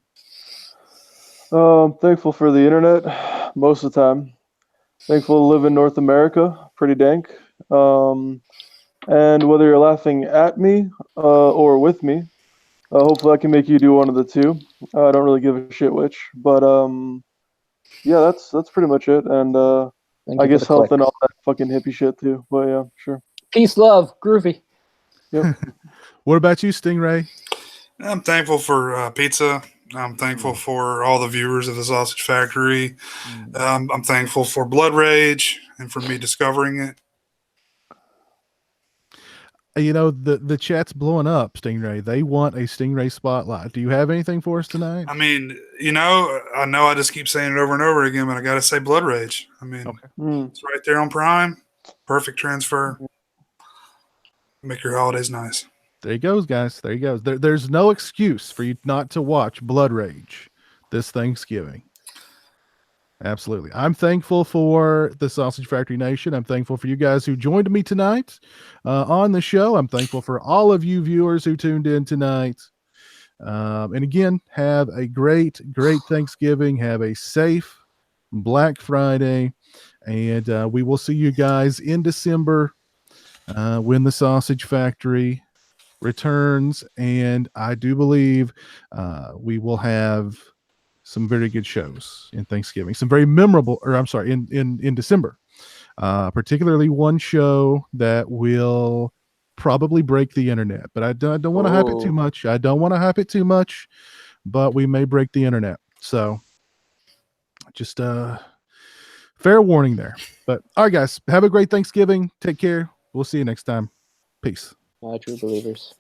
I'm thankful for the internet, most of the time. Thankful to live in North America. Pretty dank. And whether you're laughing at me or with me, hopefully I can make you do one of the two. I don't really give a shit which, but yeah, that's pretty much it. And Thank I you for guess the health click. and all that fucking hippie shit too. But yeah, sure. Peace, love, groovy. Yep. What about you, Stingray? I'm thankful for pizza. I'm thankful for all the viewers of the Sausage Factory. I'm thankful for Blood Rage and for me discovering it. You know, the chat's blowing up, Stingray. They want a Stingray spotlight. Do you have anything for us tonight? I mean, I know I just keep saying it over and over again, but I got to say Blood Rage. I mean, it's right there on Prime. Perfect transfer. Make your holidays nice. There he goes, guys. There he goes. There's no excuse for you not to watch Blood Rage this Thanksgiving. Absolutely. I'm thankful for the Sausage Factory Nation. I'm thankful for you guys who joined me tonight on the show. I'm thankful for all of you viewers who tuned in tonight. And again, have a great Thanksgiving. Have a safe Black Friday. And we will see you guys in December when the Sausage Factory returns. And I do believe we will have some very good shows in Thanksgiving, some very memorable, or I'm sorry, in December, particularly one show that will probably break the internet, but I don't want to hype it too much. I don't want to hype it too much, but we may break the internet. So just fair warning there. But all right, guys, have a great Thanksgiving. Take care. We'll see you next time. Peace. True believers.